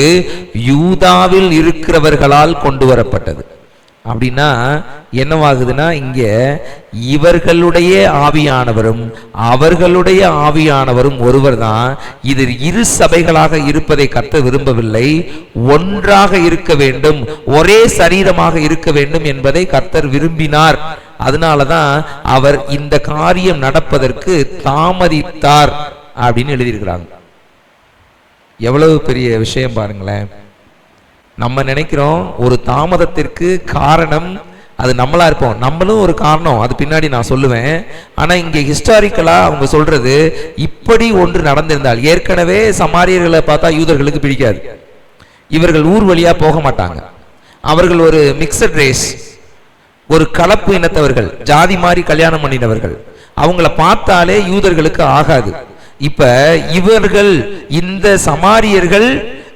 Speaker 1: யூதாவில் இருக்கிறவர்களால் கொண்டு வரப்பட்டது. அப்படின்னா என்னவாகுதுன்னா, இங்க இவர்களுடைய ஆவியானவரும் அவர்களுடைய ஆவியானவரும் ஒருவர் தான். இது 2 சபைகளாக இருப்பதை கர்த்தர் விரும்பவில்லை. ஒன்றாக இருக்க வேண்டும், ஒரே சரீரமாக இருக்க வேண்டும் என்பதை கர்த்தர் விரும்பினார் அதனாலதான் அவர் இந்த காரியம் நடப்பதற்கு தாமதித்தார் அப்படின்னு எழுதியிருக்கிறாங்க. எவ்வளவு பெரிய விஷயம் பாருங்களேன். நம்ம நினைக்கிறோம் ஒரு தாமதத்திற்கு காரணம் அது நம்மளா இருப்போம், நம்மளும் ஒரு காரணம், அது பின்னாடி நான் சொல்லுவேன். ஆனா இங்க ஹிஸ்டாரிக்கலா அவங்க சொல்றது, இப்படி ஒன்று நடந்திருந்தால், ஏற்கனவே சமாரியர்களை பார்த்தா யூதர்களுக்கு பிடிக்காது, இவர்கள் ஊர் வழியா போக மாட்டாங்க, அவர்கள் ஒரு மிக்சட் ரேஸ், ஒரு கலப்பு இனத்தவர்கள், ஜாதி மாதிரி கல்யாணம் பண்ணினவர்கள், அவங்கள பார்த்தாலே யூதர்களுக்கு ஆகாது. இப்ப இவர்கள், இந்த சமாரியர்கள்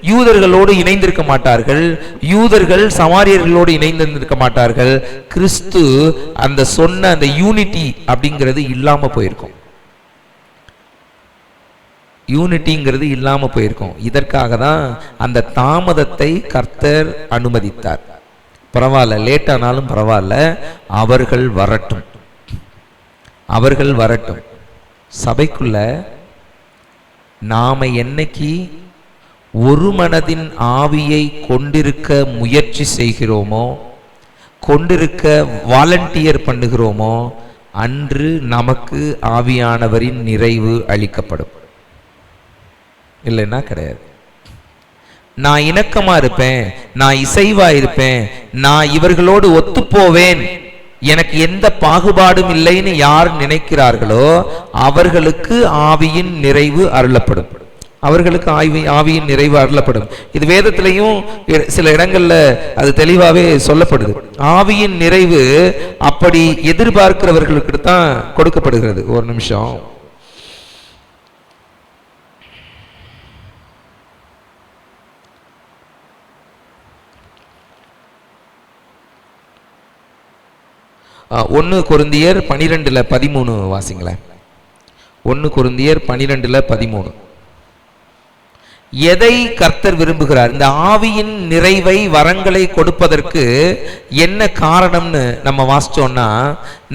Speaker 1: யூதர்களோடு இணைந்திருக்க மாட்டார்கள், யூதர்கள் சமாரியர்களோடு இணைந்திருக்க மாட்டார்கள். கிறிஸ்து அந்த சொன்ன அந்த யூனிட்டி அப்படிங்கிறது இல்லாம போயிருக்கும், யூனிட்டிங்கிறது இல்லாம போயிருக்கும். இதற்காக தான் அந்த தாமதத்தை கர்த்தர் அனுமதித்தார். பரவாயில்ல, லேட் ஆனாலும் பரவாயில்ல, அவர்கள் வரட்டும், அவர்கள் வரட்டும். சபைக்குள்ள நாம என்னைக்கு ஒரு மனதின் ஆவியை கொண்டிருக்க முயற்சி செய்கிறோமோ, கொண்டிருக்க வாலண்டியர் பண்ணுகிறோமோ, அன்று நமக்கு ஆவியானவரின் நிறைவு அளிக்கப்படும். இல்லைன்னா கிடையாது. நான் இணக்கமா இருப்பேன், நான் இசைவா இருப்பேன், நான் இவர்களோடு ஒத்துப்போவேன், எனக்கு எந்த பாகுபாடும் இல்லைன்னு யார் நினைக்கிறார்களோ அவர்களுக்கு ஆவியின் நிறைவு அருளப்படும், அவர்களுக்கு ஆவியின் நிறைவு அருளப்படும். இது வேதத்திலையும் சில இடங்கள்ல அது தெளிவாவே சொல்லப்படுது. ஆவியின் நிறைவு அப்படி எதிர்பார்க்கிறவர்களுக்கு தான் கொடுக்கப்படுகிறது. ஒரு நிமிஷம். ஒன்று கொரிந்தியர் 12:13 வாசிங்களேன். 1 கொரிந்தியர் 12:13. எதை கர்த்தர் விரும்புகிறார்? இந்த ஆவியின் நிறைவை, வரங்களை கொடுப்பதற்கு என்ன காரணம்னு நம்ம வாசிச்சோம்னா,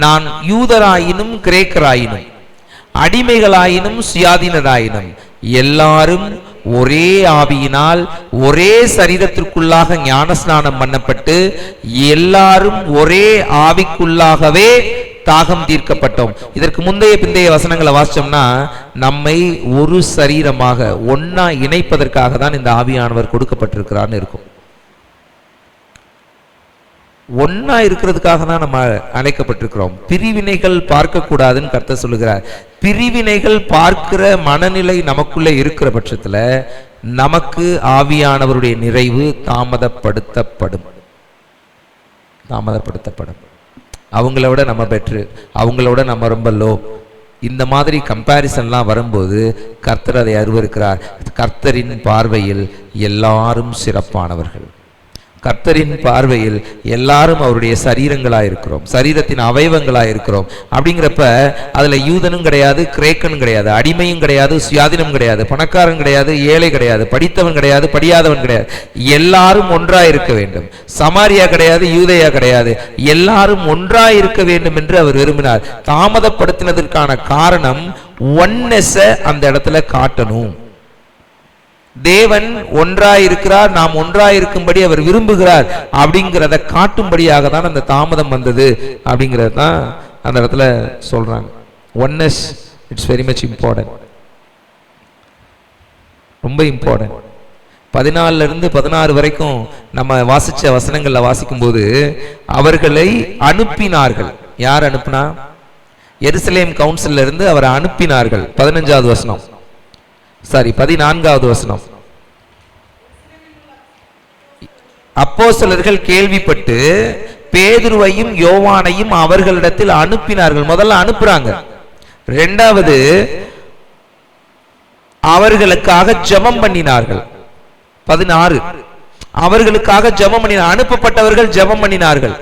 Speaker 1: நான் யூதராயினும் கிரேக்கராயினும் அடிமைகளாயினும் சுயாதீனராயினும் எல்லாரும் ஒரே ஆவியினால் ஒரே சரீரத்திற்குள்ளாக ஞானஸ்நானம் பண்ணப்பட்டு எல்லாரும் ஒரே ஆவிக்குள்ளாகவே தாகம் தீர்க்கப்பட்டோம். இதற்கு முந்தைய பிந்தைய வசனங்களை வாசிச்சோம்னா, நம்மை ஒரு சரீரமாக ஒன்னா இணைப்பதற்காக தான் இந்த ஆவியானவர் கொடுக்கப்பட்டிருக்கிறான்னு இருக்கும். ஒன்னா இருக்கிறதுக்காக தான் நம்ம அழைக்கப்பட்டிருக்கிறோம். பிரிவினைகள் பார்க்க கூடாதுன்னு கர்த்தர் சொல்லுகிறார். பிரிவினைகள் பார்க்கிற மனநிலை நமக்குள்ள இருக்கிற பட்சத்துல நமக்கு ஆவியானவருடைய நிறைவு தாமதப்படுத்தப்படும். அவங்கள விட நம்ம பெட்ரு, அவங்கள விட நம்ம ரொம்ப லோ, இந்த மாதிரி கம்பேரிசன்லாம் வரும்போது கர்த்தர் அதை அருவருக்கிறார். கர்த்தரின் பார்வையில் எல்லாரும் சிறப்பானவர்கள். கர்த்தரின் பார்வையில் எல்லாரும் அவருடைய சரீரங்களாயிருக்கிறோம், சரீரத்தின் அவயவங்களாயிருக்கிறோம். அப்படிங்கிறப்ப அதுல யூதனும் கிடையாது, கிரேக்கனும் கிடையாது, அடிமையும் கிடையாது, சுயாதீனம் கிடையாது, பணக்காரன் கிடையாது, ஏழை கிடையாது, படித்தவன் கிடையாது, படியாதவன் கிடையாது, எல்லாரும் ஒன்றாயிருக்க வேண்டும். சமாரியா கிடையாது, யூதேயா கிடையாது, எல்லாரும் ஒன்றாயிருக்க வேண்டும் என்று அவர் விரும்பினார். தாமதப்படுத்தினதற்கான காரணம் ஒன்னெஸ் அந்த இடத்துல காட்டணும். தேவன் ஒன்றாயிருக்கிறார், நாம் ஒன்றாயிருக்கும்படி அவர் விரும்புகிறார் அப்படிங்கிறத காட்டும்படியாக தான் அந்த தாமதம் வந்தது அப்படிங்கிறது தான் அந்த இடத்துல சொல்றாங்க. Oneness it's very much important, ரொம்ப இம்பார்ட்டன்ட். 14-16 வரைக்கும் நம்ம வாசிச்ச வசனங்கள்ல வாசிக்கும் போது அவர்களை அனுப்பினார்கள். யார் அனுப்புனா? எருசலேம் கவுன்சில்ல இருந்து அவரை அனுப்பினார்கள். 15வது வசனம், சாரி 14வது வசனம். அப்போஸ்தலர்கள் கேள்விப்பட்டு பேதுருவையும் யோவானையும் அவர்களிடத்தில் அனுப்பினார்கள். முதல்ல அனுப்புறாங்க. இரண்டாவது அவர்களுக்காக ஜெபம் பண்ணினார்கள். 16 அவர்களுக்காக ஜெபம் பண்ணினார்கள். அனுப்பப்பட்டவர்கள் ஜெபம் பண்ணினார்கள்.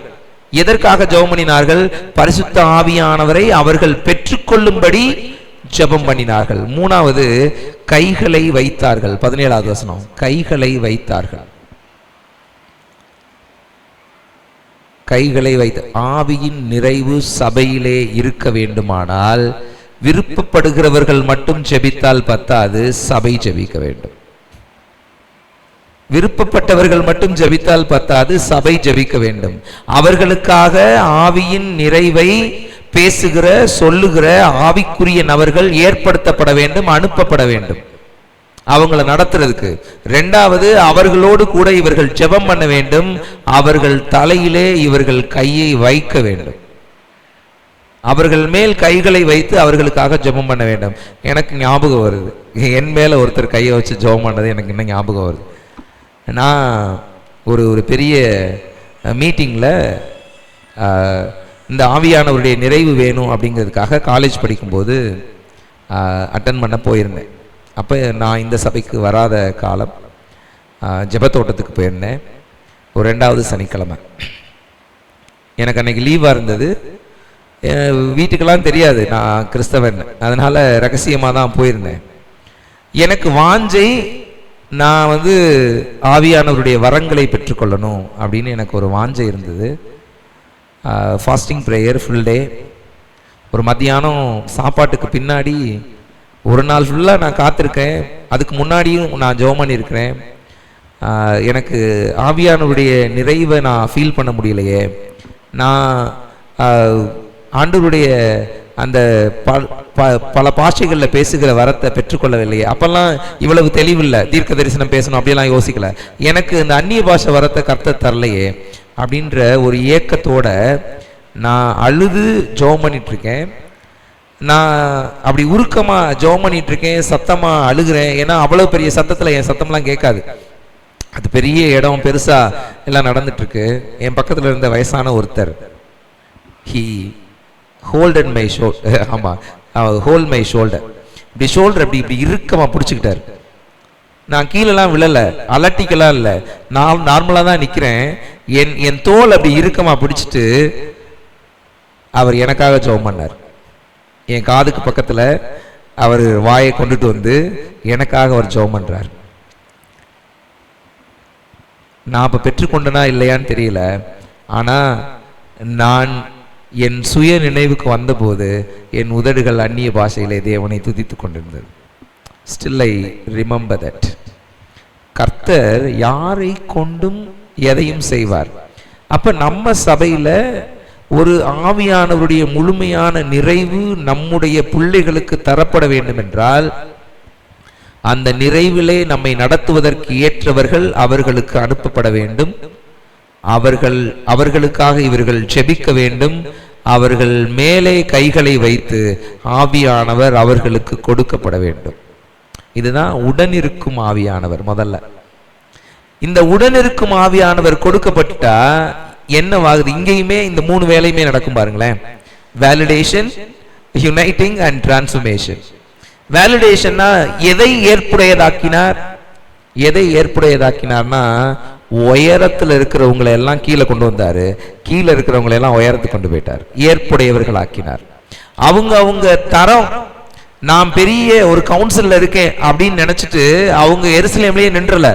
Speaker 1: எதற்காக ஜெபம் பண்ணினார்கள்? பரிசுத்த ஆவியானவரை அவர்கள் பெற்றுக்கொள்ளும்படி ஜெபம் பண்ணினார்கள். மூணாவது கைகளை வைத்தார்கள். 17வது வசனம், கைகளை வைத்தார்கள். கைகளை வைத்து ஆவியின் நிறைவு சபையிலே இருக்க வேண்டுமானால் விருப்பப்படுகிறவர்கள் மட்டும் ஜெபித்தால் பத்தாது, சபை ஜெபிக்க வேண்டும். விருப்பப்பட்டவர்கள் மட்டும் ஜெபித்தால் பத்தாது, சபை ஜெபிக்க வேண்டும். அவர்களுக்காக ஆவியின் நிறைவை பேசுகிற சொல்லுகிற ஆவிக்குரிய நபர்கள் ஏற்படுத்தப்பட வேண்டும், அனுப்பப்பட வேண்டும் அவங்கள நடத்துறதுக்கு. இரண்டாவது, அவர்களோடு கூட இவர்கள் ஜெபம் பண்ண வேண்டும், அவர்கள் தலையிலே இவர்கள் கையை வைக்க வேண்டும், அவர்கள் மேல் கைகளை வைத்து அவர்களுக்காக ஜெபம் பண்ண வேண்டும். எனக்கு ஞாபகம் வருது, என் மேல ஒருத்தர் கையை வச்சு ஜெபம் பண்ணது எனக்கு இன்னும் ஞாபகம் வருது. நான் ஒரு பெரிய மீட்டிங்கில் இந்த ஆவியானவருடைய நிறைவு வேணும் அப்படிங்கிறதுக்காக காலேஜ் படிக்கும்போது அட்டன் பண்ண போயிருந்தேன். அப்போ நான் இந்த சபைக்கு வராத காலம், ஜெபத்தோட்டத்துக்கு போயிருந்தேன். ஒரு 2வது சனிக்கிழமை எனக்கு அன்னைக்கு லீவாக இருந்தது. வீட்டுக்கெல்லாம் தெரியாது நான் கிறிஸ்தவன், அதனால் ரகசியமாக தான் போயிருந்தேன். எனக்கு வாஞ்சை, நான் ஆவியானவருடைய வரங்களை பெற்றுக்கொள்ளணும் அப்படின்னு எனக்கு ஒரு வாஞ்சை இருந்தது. Fasting prayer full day. ஒரு மத்தியானம் சாப்பாட்டுக்கு பின்னாடி ஒரு நாள் ஃபுல்லாக நான் காத்திருக்கேன். அதுக்கு முன்னாடியும் நான் ஜெபம் பண்ணியிருக்கிறேன். எனக்கு ஆவியானவருடைய நிறைவை நான் ஃபீல் பண்ண முடியலையே, நான் ஆண்டவருடைய அந்த பல பாஷைகளில் பேசுகிற வரத்தை பெற்றுக்கொள்ளவில்லையே. அப்பெல்லாம் இவ்வளவு தெளிவில்லை, தீர்க்க தரிசனம் பேசணும் அப்படியெல்லாம் யோசிக்கல. எனக்கு இந்த அந்நிய பாஷை வரத்தை கர்த்தர் தரலையே அப்படின்ற ஒரு ஏக்கத்தோட நான் அழுது ஜெபம் பண்ணிட்டு இருக்கேன். நான் அப்படி உருக்கமாக ஜெபம் பண்ணிட்டு இருக்கேன், சத்தமாக அழுகிறேன். ஏன்னா அவ்வளோ பெரிய சத்தத்தில் என் சத்தம்லாம் கேட்காது. அது பெரிய இடம், பெருசாக எல்லாம் நடந்துட்டு இருக்கு. என் பக்கத்தில் இருந்த வயசான ஒருத்தர், ஹீ ஹோல்டட் மை ஷோல்டர், ஆமாம் ஹோல்ட் மை ஷோல்டர், இப்படி ஷோல்டர் இப்படி இறுக்கமாக பிடிச்சிக்கிட்டார். நான் கீழெல்லாம் விழலை, அலட்டிக்கெல்லாம் இல்லை, நான் நார்மலாக தான் நிற்கிறேன். என் தோல் அப்படி இறுக்கமாக பிடிச்சிட்டு அவர் எனக்காக ஜெபம் பண்ணார். என் காதுக்கு பக்கத்தில் அவர் வாயை கொண்டுட்டு எனக்காக அவர் ஜெபம் பண்ணுறார். நான் இப்போ பெற்றுக்கொண்டனா இல்லையான்னு தெரியல, ஆனால் நான் என் சுய நினைவுக்கு வந்தபோது என் உதடுகள் அந்நிய பாஷையிலே தேவனை துதித்து கொண்டிருந்தது. Still I remember that. கர்த்தர் யாரை கொண்டும் எதையும் செய்வார். அப்ப நம்ம சபையில ஒரு ஆவியானவருடைய முழுமையான நிறைவு நம்முடைய பிள்ளைகளுக்கு தரப்பட வேண்டும் என்றால், அந்த நிறைவிலே நம்மை நடத்துவதற்கு ஏற்றவர்கள் அவர்களுக்கு அனுப்பப்பட வேண்டும். அவர்களுக்காக இவர்கள் ஜெபிக்க வேண்டும். அவர்கள் மேலே கைகளை வைத்து ஆவியானவர் அவர்களுக்கு கொடுக்கப்பட வேண்டும். இதுதான் உடனிருக்கும் ஆவியானவர். முதல்ல இந்த உடனிருக்கும் ஆவியானவர் கொடுக்கப்பட்டா என்னவாகுது? இங்கேயுமே இந்த 3 வேலையுமே நடக்கும் பாருங்களேன். Validation, uniting and transformation. வேலிடேஷன்னா எதை ஏற்புடையதாக்கினார்? எதை ஏற்புடையதாக்கினார்னா, உயரத்தில் இருக்கிறவங்களை எல்லாம் கீழே கொண்டு வந்தாரு, கீழே இருக்கிறவங்களை எல்லாம் உயரத்துக்கு கொண்டு போயிட்டார், ஏற்புடையவர்கள் ஆக்கினார். அவங்க தரம், நான் பெரிய ஒரு கவுன்சில்ல இருக்கேன் அப்படின்னு நினைச்சிட்டு அவங்க எருசலேம்லயே நின்றல,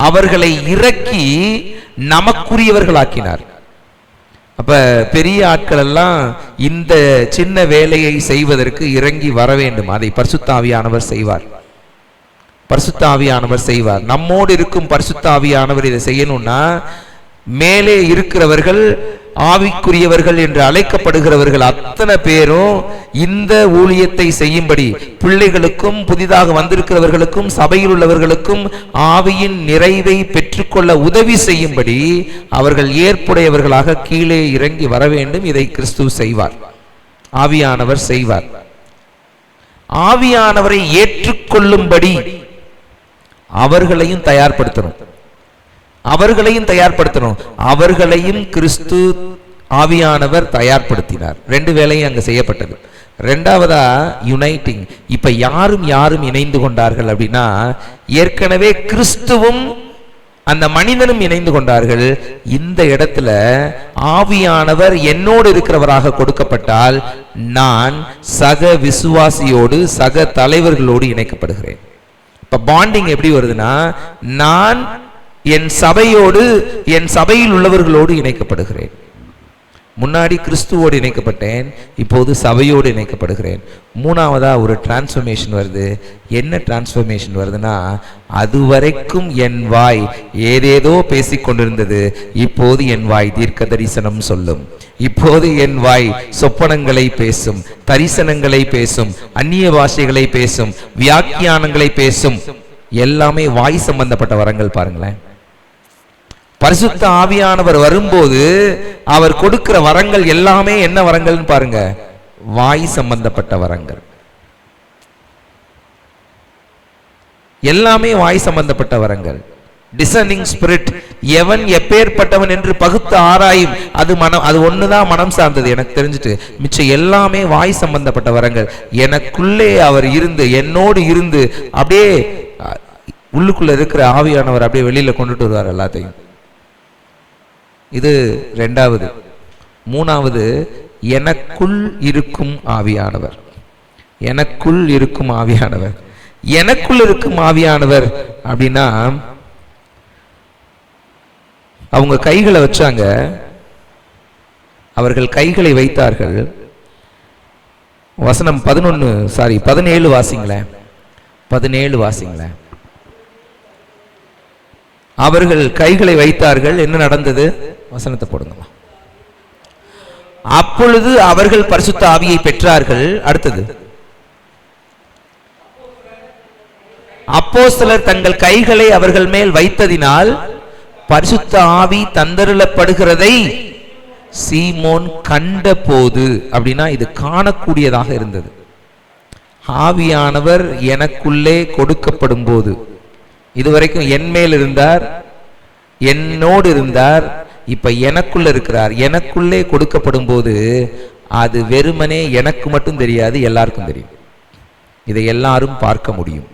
Speaker 1: அவர்களை இறக்கி நமக்குரியவர்கள் ஆக்கினார். அப்ப பெரிய ஆட்கள் எல்லாம் இந்த சின்ன வேலையை செய்வதற்கு இறங்கி வர வேண்டும். அதை பரிசுத்த ஆவியானவர் செய்வார். பரிசுத்த ஆவியானவர் செய்வார். நம்மோடு இருக்கும் பரிசுத்த ஆவியானவர் இதை செய்யணும்னா, மேலே இருக்கிறவர்கள் ஆவிக்குரியவர்கள் என்று அழைக்கப்படுகிறவர்கள் அத்தனை பேரும் இந்த ஊழியத்தை செய்யும்படி, பிள்ளைகளுக்கும் புதிதாக வந்திருக்கிறவர்களுக்கும் சபையில் உள்ளவர்களுக்கும் ஆவியின் நிறைவை பெற்றுக்கொள்ள உதவி செய்யும்படி அவர்கள் ஏற்புடையவர்களாக கீழே இறங்கி வர வேண்டும். இதை கிறிஸ்து செய்வார், ஆவியானவர் செய்வார். ஆவியானவரை ஏற்றுக்கொள்ளும்படி அவர்களையும் தயார்படுத்தணும். அவர்களையும் கிறிஸ்து ஆவியானவர் தயார்படுத்தினார். 2 வேலையும் அங்க செய்யப்பட்டது. 2வதா யுனைட்டிங். இப்ப யாரும் இணைந்து கொண்டார்கள் அப்படின்னா, ஏற்கனவே கிறிஸ்துவும் அந்த மனிதனும் இணைந்து கொண்டார்கள். இந்த இடத்துல ஆவியானவர் என்னோடு இருக்கிறவராக கொடுக்கப்பட்டால், நான் சக விசுவாசியோடு சக தலைவர்களோடு இணைக்கப்படுகிறேன். இப்ப பாண்டிங் எப்படி வருதுன்னா, நான் என் சபையோடு என் சபையில் உள்ளவர்களோடு இணைக்கப்படுகிறேன். முன்னாடி கிறிஸ்துவோடு இணைக்கப்பட்டேன், இப்போது சபையோடு இணைக்கப்படுகிறேன். மூணாவதா ஒரு டிரான்ஸ்ஃபர்மேஷன் வருது. என்ன டிரான்ஸ்ஃபர்மேஷன் வருதுன்னா, அதுவரைக்கும் என் வாய் ஏதேதோ பேசிக்கொண்டிருந்தது, இப்போது என் வாய் தீர்க்க தரிசனம் சொல்லும். இப்போது என் வாய் சொப்பனங்களை பேசும், தரிசனங்களை பேசும், அந்நிய பாஷைகளை பேசும், வியாக்கியானங்களை பேசும். எல்லாமே வாய் சம்பந்தப்பட்ட வரங்கள். பாருங்களேன், பரிசுத்த ஆவியானவர் வரும்போது அவர் கொடுக்கிற வரங்கள் எல்லாமே என்ன வரங்கள்னு பாருங்க, வாய் சம்பந்தப்பட்ட வரங்கள். எல்லாமே வாய் சம்பந்தப்பட்ட வரங்கள். டிசர்னிங் ஸ்பிரிட், எவன் எப்பேற்பட்டவன் என்று பகுத்து ஆராயும். அது ஒண்ணுதான் மனம் சார்ந்தது எனக்கு தெரிஞ்சுட்டு, மிச்சம் எல்லாமே வாய் சம்பந்தப்பட்ட வரங்கள். எனக்குள்ளே அவர் இருந்து, என்னோடு இருந்து, அப்படியே உள்ளுக்குள்ள இருக்கிற ஆவியானவர் அப்படியே வெளியில கொண்டுட்டு வருவார் எல்லாத்தையும். இது ரெண்டாவது. மூணாவது, எனக்குள் இருக்கும் ஆவியானவர். எனக்குள் இருக்கும் ஆவியானவர். எனக்குள் இருக்கும் ஆவியானவர் அப்படின்னா, அவங்க கைகளை வச்சாங்க, அவர்கள் கைகளை வைத்தார்கள். வசனம் 17 வாசிங்களேன். 17 வாசிங்களேன். அவர்கள் கைகளை வைத்தார்கள். என்ன நடந்தது? வசனத்தை போடுங்க. அப்பொழுது அவர்கள் பரிசுத்த ஆவியை பெற்றார்கள். அடுத்தது, அப்போஸ்தலர் தங்கள் கைகளை அவர்கள் மேல் வைத்ததினால் பரிசுத்த ஆவி தந்தருளப்படுகிறதை சீமோன் கண்ட போது, அப்படின்னா இது காணக்கூடியதாக இருந்தது. ஆவியானவர் எனக்குள்ளே கொடுக்கப்படும் போது, இதுவரைக்கும் என் மேல் இருந்தார், என்னோடு இருந்தார், இப்ப எனக்குள்ள இருக்கிறார். எனக்குள்ளே கொடுக்கப்படும் போது அது வெறுமனே எனக்கு மட்டும் தெரியாது, எல்லாருக்கும் தெரியும். இதை எல்லாரும் பார்க்க முடியும்.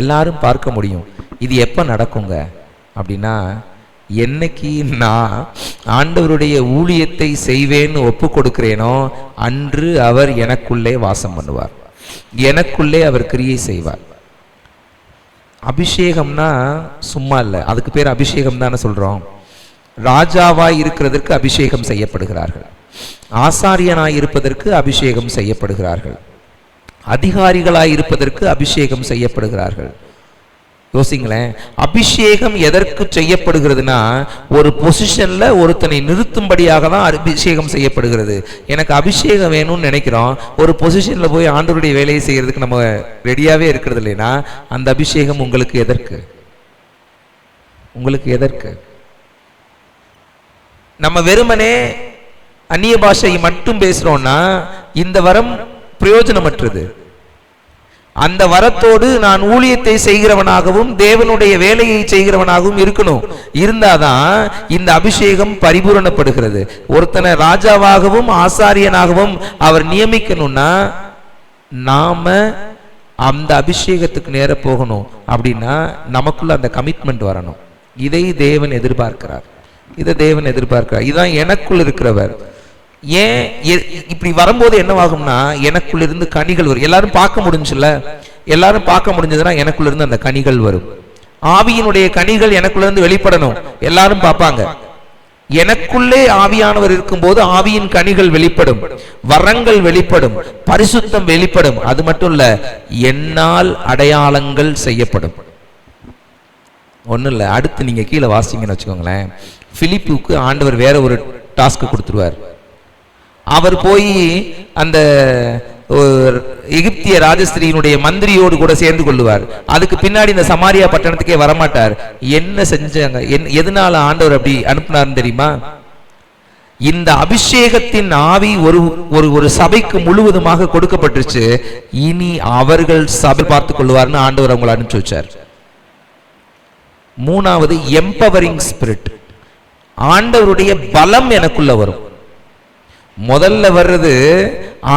Speaker 1: எல்லாரும் பார்க்க முடியும். இது எப்ப நடக்குங்க அப்படின்னா, என்னைக்கு நான் ஆண்டவருடைய ஊழியத்தை செய்வேன்னு ஒப்பு கொடுக்கிறேனோ அன்று அவர் எனக்குள்ளே வாசம் பண்ணுவார், எனக்குள்ளே அவர் கிரியை செய்வார். அபிஷேகம்னா சும்மா இல்லை, அதுக்கு பேர் அபிஷேகம் தானே சொல்றோம். ராஜாவாய் இருக்கிறதற்கு அபிஷேகம் செய்யப்படுகிறார்கள், ஆசாரியனாய் இருப்பதற்கு அபிஷேகம் செய்யப்படுகிறார்கள், அதிகாரிகளாய் இருப்பதற்கு அபிஷேகம் செய்யப்படுகிறார்கள். யோசிங்களேன், அபிஷேகம் எதற்கு செய்யப்படுகிறதுனா, ஒரு பொசிஷன்ல ஒருத்தனை நிறுத்தும்படியாக தான் அபிஷேகம் செய்யப்படுகிறது. எனக்கு அபிஷேகம் வேணும்னு நினைக்கிறோம், ஒரு பொசிஷன்ல போய் ஆண்டவருடைய வேலையை செய்யறதுக்கு நம்ம ரெடியாவே இருக்கிறது இல்லைன்னா, அந்த அபிஷேகம் உங்களுக்கு எதற்கு? உங்களுக்கு எதற்கு? நம்ம வெறுமனே அந்நிய பாஷையை மட்டும் பேசுறோம்னா இந்த வரம் பிரயோஜனமற்றது. அந்த வரத்தோடு நான் ஊழியத்தை செய்கிறவனாகவும் தேவனுடைய வேலையை செய்கிறவனாகவும் இருக்கணும். இருந்தாதான் இந்த அபிஷேகம் பரிபூரணப்படுகிறது. ஒருத்தனை ராஜாவாகவும் ஆசாரியனாகவும் அவர் நியமிக்கணும்னா நாம அந்த அபிஷேகத்துக்கு நேர போகணும். அப்படின்னா நமக்குள்ள அந்த கமிட்மெண்ட் வரணும். இதை தேவன் எதிர்பார்க்கிறார். இதை தேவன் எதிர்பார்க்கிறார். இதுதான் எனக்குள் இருக்கிறவர். ஏன் இப்படி வரும்போது என்னவாகும்னா, எனக்குள்ள இருந்து கனிகள் வரும். எல்லாரும் பார்க்க முடிஞ்சுல, எல்லாரும் பார்க்க முடிஞ்சதுன்னா எனக்குள்ள இருந்து அந்த கனிகள் வரும். ஆவியினுடைய கனிகள் எனக்குள்ள இருந்து வெளிப்படணும், எல்லாரும் பார்ப்பாங்க. எனக்குள்ளே ஆவியானவர் இருக்கும்போது ஆவியின் கனிகள் வெளிப்படும், வரங்கள் வெளிப்படும், பரிசுத்தம் வெளிப்படும். அது மட்டும் இல்ல, என்னால் அடையாளங்கள் செய்யப்படும். ஒன்றும் இல்லை, அடுத்து நீங்கள் கீழே வாசிங்கன்னு வச்சுக்கோங்களேன். பிலிப்புக்கு ஆண்டவர் வேற ஒரு டாஸ்க் கொடுத்துருவார். அவர் போய் அந்த எகிப்திய ராஜஸ்திரியினுடைய மந்திரியோடு கூட சேர்ந்து கொள்ளுவார். அதுக்கு பின்னாடி இந்த சமாரியா பட்டணத்துக்கே வரமாட்டார். என்ன செஞ்சாங்க, எதனால ஆண்டவர் அப்படி அனுப்பினார்னு தெரியுமா? இந்த அபிஷேகத்தின் ஆவி ஒரு சபைக்கு முழுவதுமாக கொடுக்கப்பட்டுருச்சு. இனி அவர்கள் சபை பார்த்துக் கொள்வார்னு ஆண்டவர் அவங்களை அனுப்பிச்சு வச்சார். மூணாவது, எம்பவரிங் ஸ்பிரிட். ஆண்டவருடைய பலம் எனக்குள்ள வரும். முதல்ல வர்றது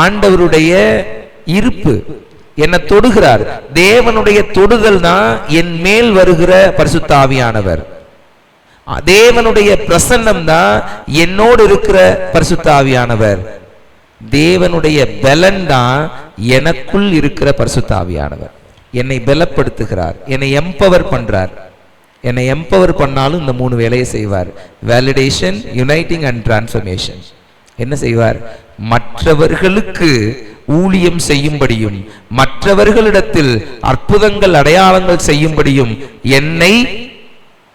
Speaker 1: ஆண்டவருடைய இருப்பு, என்னை தொடுகிறார். தேவனுடைய தொடுதல் தான் என் மேல் வருகிற பரிசுத்த ஆவியானவர். தேவனுடைய பிரசன்னம் தான் என்னோடு இருக்கிற பரிசுத்த ஆவியானவர். தேவனுடைய பலன் தான் எனக்குள் இருக்கிற பரிசுத்த ஆவியானவர். என்னை பலப்படுத்துகிறார், என்னை எம்பவர் பண்றார். என்னை எம்பவர் பண்ணாலும் இந்த மூணு வேலையை செய்வார்: வேலிடேஷன், யுனைட்டிங் அண்ட் டிரான்ஸ்ஃபர்மேஷன். என்ன செய்வார்? மற்றவர்களுக்கு ஊழியம் செய்யும்படியும் மற்றவர்களிடத்தில் அற்புதங்கள் அடையாளங்கள் செய்யும்படியும் என்னை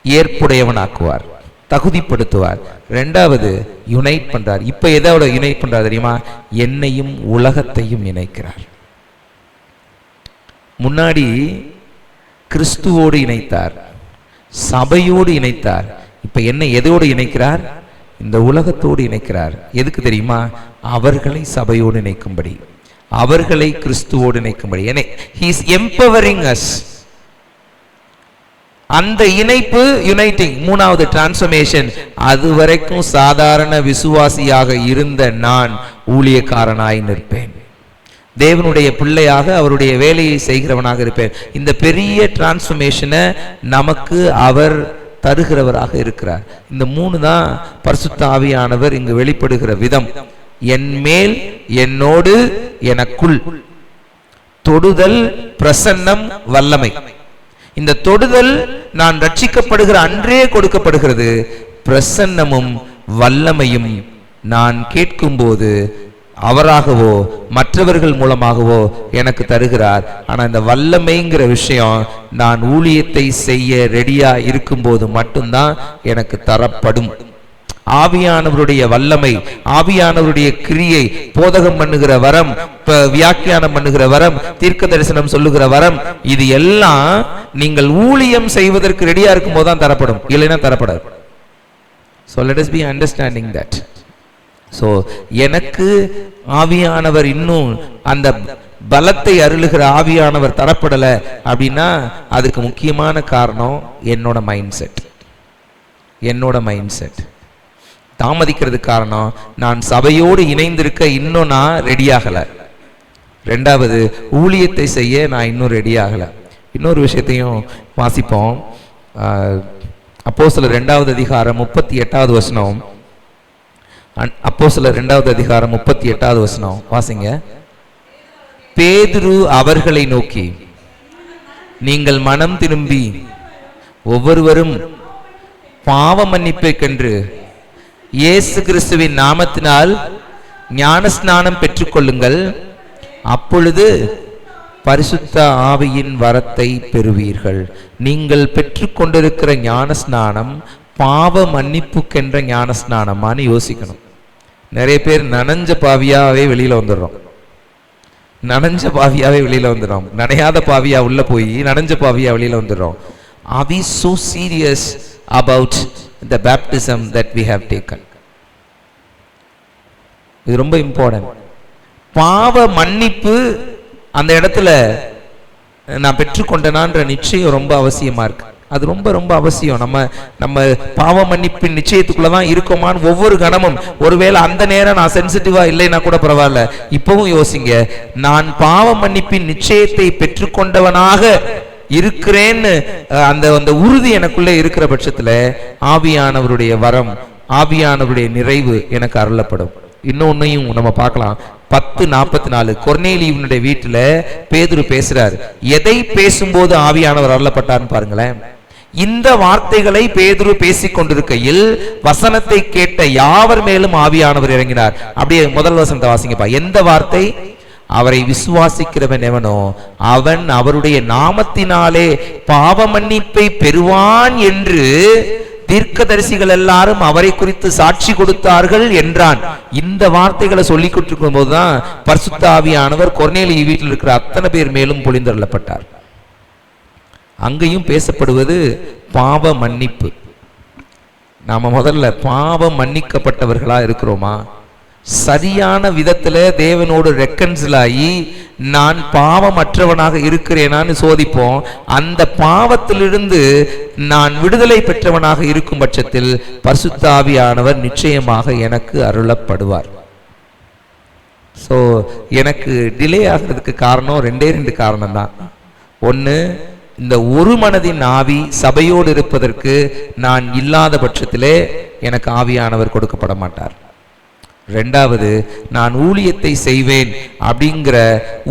Speaker 1: ஏற்புடையவனாக்குவார், தகுதிப்படுத்துவார். ரெண்டாவது யுனைட் பண்றார். இப்ப எதோட யுனைட் பண்றார் தெரியுமா? என்னையும் உலகத்தையும் இணைக்கிறார். முன்னாடி கிறிஸ்துவோடு இணைத்தார், சபையோடு இணைத்தார். இப்ப என்ன எதோடு இணைக்கிறார்? இந்த உலகத்தோடு இணைக்கிறார். எதுக்கு தெரியுமா? அவர்களை சபையோடு இணைக்கும்படி, அவர்களை கிறிஸ்துவோடு இணைக்கும்படி. he is empowering us. அந்த இணைப்பு யுனைட்டிங். மூணாவது டிரான்ஸ்ஃபர்மேஷன். அதுவரைக்கும் சாதாரண விசுவாசியாக இருந்த நான் ஊழியக்காரனாய் நிற்பேன், தேவனுடைய பிள்ளையாக அவருடைய வேலையை செய்கிறவனாக இருப்பேன். இந்த பெரிய டிரான்ஸ்ஃபர்மேஷனை நமக்கு அவர் தருகிறவராக இருக்கிறார். இந்த மூணு தான் பரிசுத்த ஆவியானவர் இங்கு வெளிப்படுகிற விதம். என் மேல், என்னோடு, எனக்குள். தொடுதல், பிரசன்னம், வல்லமை. இந்த தொடுதல் நான் ரட்சிக்கப்படுகிற அன்றே கொடுக்கப்படுகிறது. பிரசன்னமும் வல்லமையும் நான் கேட்கும்போது அவராகவோ மற்றவர்கள் மூலமாகவோ எனக்கு தருகிறார். ஆனா இந்த வல்லமைங்கிற விஷயம் நான் ஊழியத்தை செய்ய ரெடியா இருக்கும்போது மட்டும்தான் எனக்கு தரப்படும். ஆவியானவருடைய வல்லமை, ஆவியானவருடைய கிரியை, போதகம் பண்ணுகிற வரம், வியாக்கியானம் பண்ணுகிற வரம், தீர்க்க தரிசனம் சொல்லுகிற வரம், இது எல்லாம் நீங்கள் ஊழியம் செய்வதற்கு ரெடியா இருக்கும் போதுதான் தரப்படும், இல்லைன்னா தரப்படாது. So let us be understanding that. So எனக்கு ஆவியானவர் இன்னும் அந்த பலத்தை அருளுகிற ஆவியானவர் தரப்படல அப்படின்னா அதுக்கு முக்கியமான காரணம் என்னோட மைண்ட் செட். என்னோட மைண்ட் செட் தாமதிக்கிறதுக்கு காரணம் நான் சபையோடு இணைந்திருக்க இன்னும் நான் ரெடி ஆகல. ரெண்டாவது ஊழியத்தை செய்ய நான் இன்னும் ரெடி ஆகல. இன்னொரு விஷயத்தையும் வாசிப்போம். அப்போஸ்தலர் 2வது அதிகாரம் 38வது வசனம். அப்போஸ்தலர் 2வது அதிகாரம் 38வது வசனம் வாசிங்க. பேதுரு அவர்களை நோக்கி, நீங்கள் மனம் திரும்பி ஒவ்வொருவரும் பாவ மன்னிப்பை கண்டு இயேசு கிறிஸ்துவின் நாமத்தினால் ஞானஸ்நானம் பெற்றுக்கொள்ளுங்கள், அப்பொழுது பரிசுத்த ஆவியின் வரத்தை பெறுவீர்கள். நீங்கள் பெற்றுக்கொண்டிருக்கிற ஞானஸ்நானம் பாவ மன்னிப்புக்கென்ற ஞானஸ்நானமான்னு யோசிக்கணும். நிறைய பேர் நனைஞ்ச பாவியாவே வெளியில வந்துடுறோம். நனைஞ்ச பாவியாவே வெளியில வந்துடுறோம். நனையாத பாவியா உள்ள போய் நனைஞ்ச பாவியா வெளியில வந்துடுறோம். Are we so serious about the baptism that we have taken? இது ரொம்ப இம்பார்ட்டன்ட். பாவ மன்னிப்பு அந்த இடத்துல நான் பெற்றுக்கொண்டேனான்ற நிச்சயம் ரொம்ப அவசியமா இருக்கு. அது ரொம்ப ரொம்ப அவசியம். நம்ம பாவ மன்னிப்பின் நிச்சயத்துக்குள்ளதான் இருக்கோமான்னு ஒவ்வொரு கணமும், ஒருவேளை அந்த நேரம் நான் சென்சிட்டிவா இல்லைன்னா கூட பரவாயில்ல, இப்பவும் யோசிங்க, நான் பாவ மன்னிப்பின் நிச்சயத்தை பெற்றுக்கொண்டவனாக இருக்கிறேன்னு அந்த உறுதி எனக்குள்ளே இருக்கிற பட்சத்துல ஆவியானவருடைய வரம், ஆவியானவருடைய நிறைவு எனக்கு அருளப்படும். இன்னொன்னையும் நம்ம பார்க்கலாம். 10:44 கொர்நேலியுவினுடைய வீட்டுல பேதுரு பேசுறாரு. எதை பேசும்போது ஆவியானவர் அருளப்பட்டார்னு பாருங்களேன். இந்த வார்த்தைகளை பேதுரு பேசிக் கொண்டிருக்கையில் வசனத்தை கேட்ட யாவர் மேலும் ஆவியானவர் இறங்கினார். அப்படியே முதல் வசனத்தை வாசிங்கப்பா. எந்த வார்த்தை? அவரை விசுவாசிக்கிறவன் எவனோ அவன் அவருடைய நாமத்தினாலே பாவ மன்னிப்பை பெறுவான் என்று தீர்க்கதரிசிகள் எல்லாரும் அவரை குறித்து சாட்சி கொடுத்தார்கள் என்றான். இந்த வார்த்தைகளை சொல்லிக் கொண்டிருக்கும் போதுதான் பரிசுத்த ஆவியானவர் கொர்நேலியு வீட்டில் இருக்கிற அத்தனை பேர் மேலும் பொழிந்தருளப்பட்டார். அங்கேயும் பேசப்படுவது பாவ மன்னிப்பு. நாம முதல்ல பாவம் மன்னிக்கப்பட்டவர்களா இருக்கிறோமா? சரியான விதத்துல தேவனோடு ரெக்கன்சில் ஆகி நான் பாவமற்றவனாக இருக்கிறேனான்னு சோதிப்போம். அந்த பாவத்திலிருந்து நான் விடுதலை பெற்றவனாக இருக்கும் பட்சத்தில் பரிசுத்த ஆவியானவர் நிச்சயமாக எனக்கு அருளப்படுவார். ஸோ எனக்கு டிலே ஆகிறதுக்கு காரணம் ரெண்டு காரணம் தான். ஒன்று, இந்த ஒரு மனதின் ஆவி சபையோடு இருப்பதற்கு நான் இல்லாத பட்சத்திலே எனக்கு ஆவியானவர் கொடுக்கப்பட மாட்டார். ரெண்டாவது, நான் ஊழியத்தை செய்வேன் அப்படிங்கிற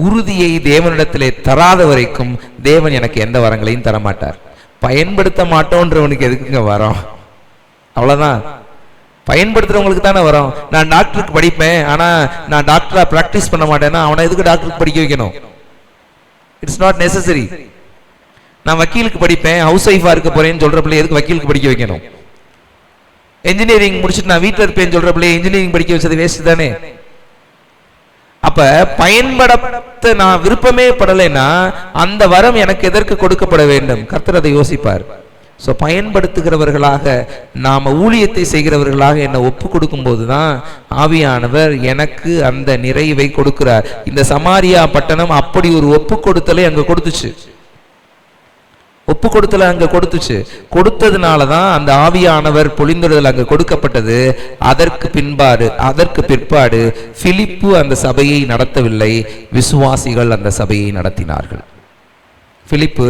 Speaker 1: உறுதியை தேவனிடத்திலே தராத வரைக்கும் தேவன் எனக்கு எந்த வரங்களையும் தரமாட்டார். பயன்படுத்த மாட்டோன்றவனுக்கு எதுக்குங்க வரோம்? அவ்வளவுதான். பயன்படுத்துறவங்களுக்கு தானே வரும். நான் டாக்டருக்கு படிப்பேன், ஆனா நான் டாக்டரா பிராக்டிஸ் பண்ண மாட்டேன்னா அவனை எதுக்கு டாக்டருக்கு படிக்க வைக்கணும்? It's not necessary. நான் வக்கீலுக்கு படிப்பேன், ஹவுஸ் ஒய்ஃபா இருக்க போறேன்னு சொல்ற பிள்ளை எதுக்கு வக்கீலுக்கு படிக்க வைக்கணும்? இன்ஜினியரிங் முடிச்சுட்டு நான் வீட்டில் இருப்பேன்னு சொல்ற பிள்ளை இன்ஜினியரிங் படிக்க வச்சது வேஸ்ட் தானே. அப்ப பயன்படுத்த நான் விருப்பமே படலைன்னா அந்த வரம் எனக்கு எதற்கு கொடுக்கப்பட வேண்டும்? கர்த்தர் அதை யோசிப்பார். சோ பயன்படுத்துகிறவர்களாக நாம ஊழியத்தை செய்கிறவர்களாக என்ன ஒப்பு கொடுக்கும் போதுதான் ஆவியானவர் எனக்கு அந்த நிறைவை கொடுக்கிறார். இந்த சமாரியா பட்டணம் அப்படி ஒரு ஒப்பு கொடுத்தலை அங்க கொடுத்துச்சு. ஒப்பு கொடுத்தல அங்க கொடுத்துச்சு. கொடுத்ததுனாலதான் அந்த ஆவியானவர் பொழிந்துடுதல் அங்க கொடுக்கப்பட்டது. அதற்கு பிற்பாடு பிலிப்பு அந்த சபையை நடத்தவில்லை, விசுவாசிகள் அந்த சபையை நடத்தினார்கள். பிலிப்பு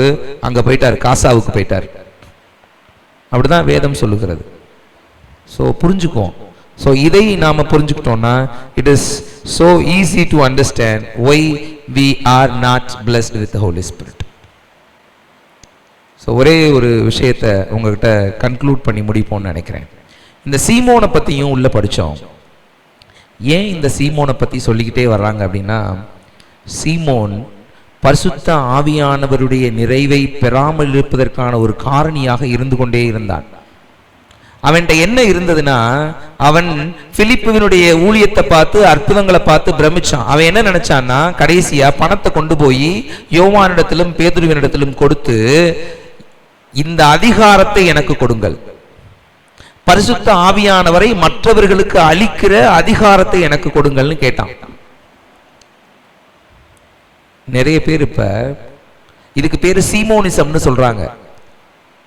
Speaker 1: அங்க போயிட்டார், காசாவுக்கு போயிட்டார். அப்படிதான் வேதம் சொல்லுகிறது. சோ புரிஞ்சுக்குவோம். சோ இதை நாம புரிஞ்சுக்கிட்டோம்னா it is so easy to understand why we are not blessed with the Holy Spirit. So ஒரே ஒரு விஷயத்தை உங்ககிட்ட கன்க்ளூட் பண்ணி முடிப்போம்னு நினைக்கிறேன். இந்த சீமோனை பற்றியும் உள்ள படித்தோம். ஏன் இந்த சீமோனை பற்றி சொல்லிக்கிட்டே வர்றாங்க அப்படின்னா, சீமோன் பரிசுத்த ஆவியானவருடைய நிறைவை பெறாமல் இருப்பதற்கான ஒரு காரணியாக இருந்து கொண்டே இருந்தான். அவன்கிட்ட என்ன இருந்ததுன்னா, அவன் பிலிப்புவினுடைய ஊழியத்தை பார்த்து அற்புதங்களை பார்த்து பிரமிச்சான். அவன் என்ன நினைச்சான்னா, கடைசியா பணத்தை கொண்டு போய் யோவானிடத்திலும் பேதுருவினிடத்திலும் கொடுத்து இந்த அதிகாரத்தை எனக்கு கொடுங்கள், பரிசுத்த ஆவியானவரை மற்றவர்களுக்கு அளிக்கிற அதிகாரத்தை எனக்கு கொடுங்கள்னு கேட்டான். நிறைய பேர் இப்ப இதுக்கு பேரு சீமோனிசம்னு சொல்றாங்க.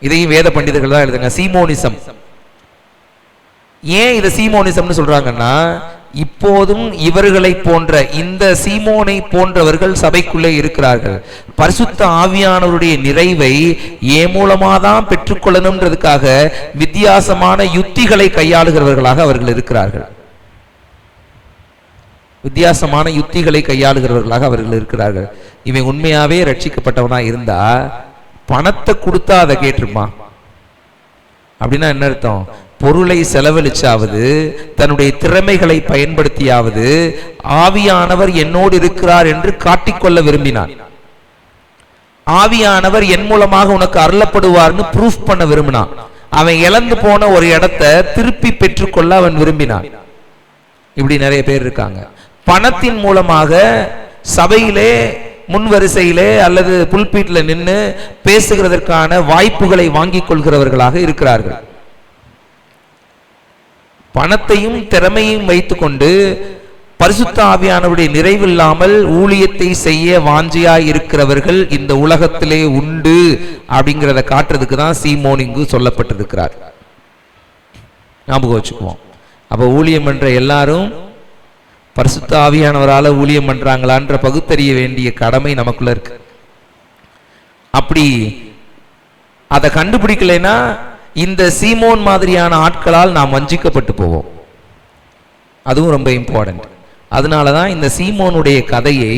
Speaker 1: இதையும் வேத பண்டிதர்கள் தான் எழுதுங்க, சீமோனிசம். ஏன் இதை சீமோனிசம்னு சொல்றாங்கன்னா, இப்போதும் இவர்களை போன்ற இந்த சீமோனை போன்றவர்கள் சபைக்குள்ளே இருக்கிறார்கள். பரிசுத்த ஆவியானவருடைய நிறைவை ஏன் மூலமாதான் பெற்றுக்கொள்ளணும்ன்றதுக்காக வித்தியாசமான யுத்திகளை கையாளுகிறவர்களாக அவர்கள் இருக்கிறார்கள். வித்தியாசமான யுத்திகளை கையாளுகிறவர்களாக அவர்கள் இருக்கிறார்கள். இவன் உண்மையாவே ரட்சிக்கப்பட்டவனா இருந்தா பணத்தை கொடுத்தா அதை கேட்டிருப்பான். அப்படின்னா என்ன அர்த்தம்? பொருளை செலவழிச்சாவது, தன்னுடைய திறமைகளை பயன்படுத்தியாவது ஆவியானவர் என்னோடு இருக்கிறார் என்று காட்டிக்கொள்ள விரும்பினான். ஆவியானவர் என் மூலமாக உனக்கு அருளப்படுவார்னு ப்ரூஃப் பண்ண விரும்பினான். அவன் இழந்து போன ஒரு இடத்தை திருப்பி பெற்றுக்கொள்ள அவன் விரும்பினான். இப்படி நிறைய பேர் இருக்காங்க. பணத்தின் மூலமாக சபையிலே முன்வரிசையிலே அல்லது புல்பீட்ல நின்று பேசுகிறதற்கான வாய்ப்புகளை வாங்கிக் கொள்கிறவர்களாக இருக்கிறார்கள். பணத்தையும் திறமையும் வைத்துக் கொண்டு பரிசுத்த ஆவியானவருடைய நிறைவில்லாமல் ஊழியத்தை செய்ய வாஞ்சியாய் இருக்கிறவர்கள் இந்த உலகத்திலே உண்டு அப்படிங்கிறத காட்டுறதுக்கு தான் சீமோன் இங்கு சொல்லப்பட்டிருக்கிறார். ஞாபகம் வச்சுக்குவோம். அப்ப ஊழியம் பண்ற எல்லாரும் பரிசுத்த ஆவியானவரால ஊழியம் பண்றாங்களான்ற பகுத்தறிய வேண்டிய கடமை நமக்குள்ள இருக்கு. அப்படி அதை கண்டுபிடிக்கலைன்னா இந்த சீமோன் மாதிரியான ஆட்களால் நாம் வஞ்சிக்கப்பட்டு போவோம். அதுவும் ரொம்ப இம்பார்ட்டன்ட். அதனாலதான் இந்த சீமோனுடைய கதையை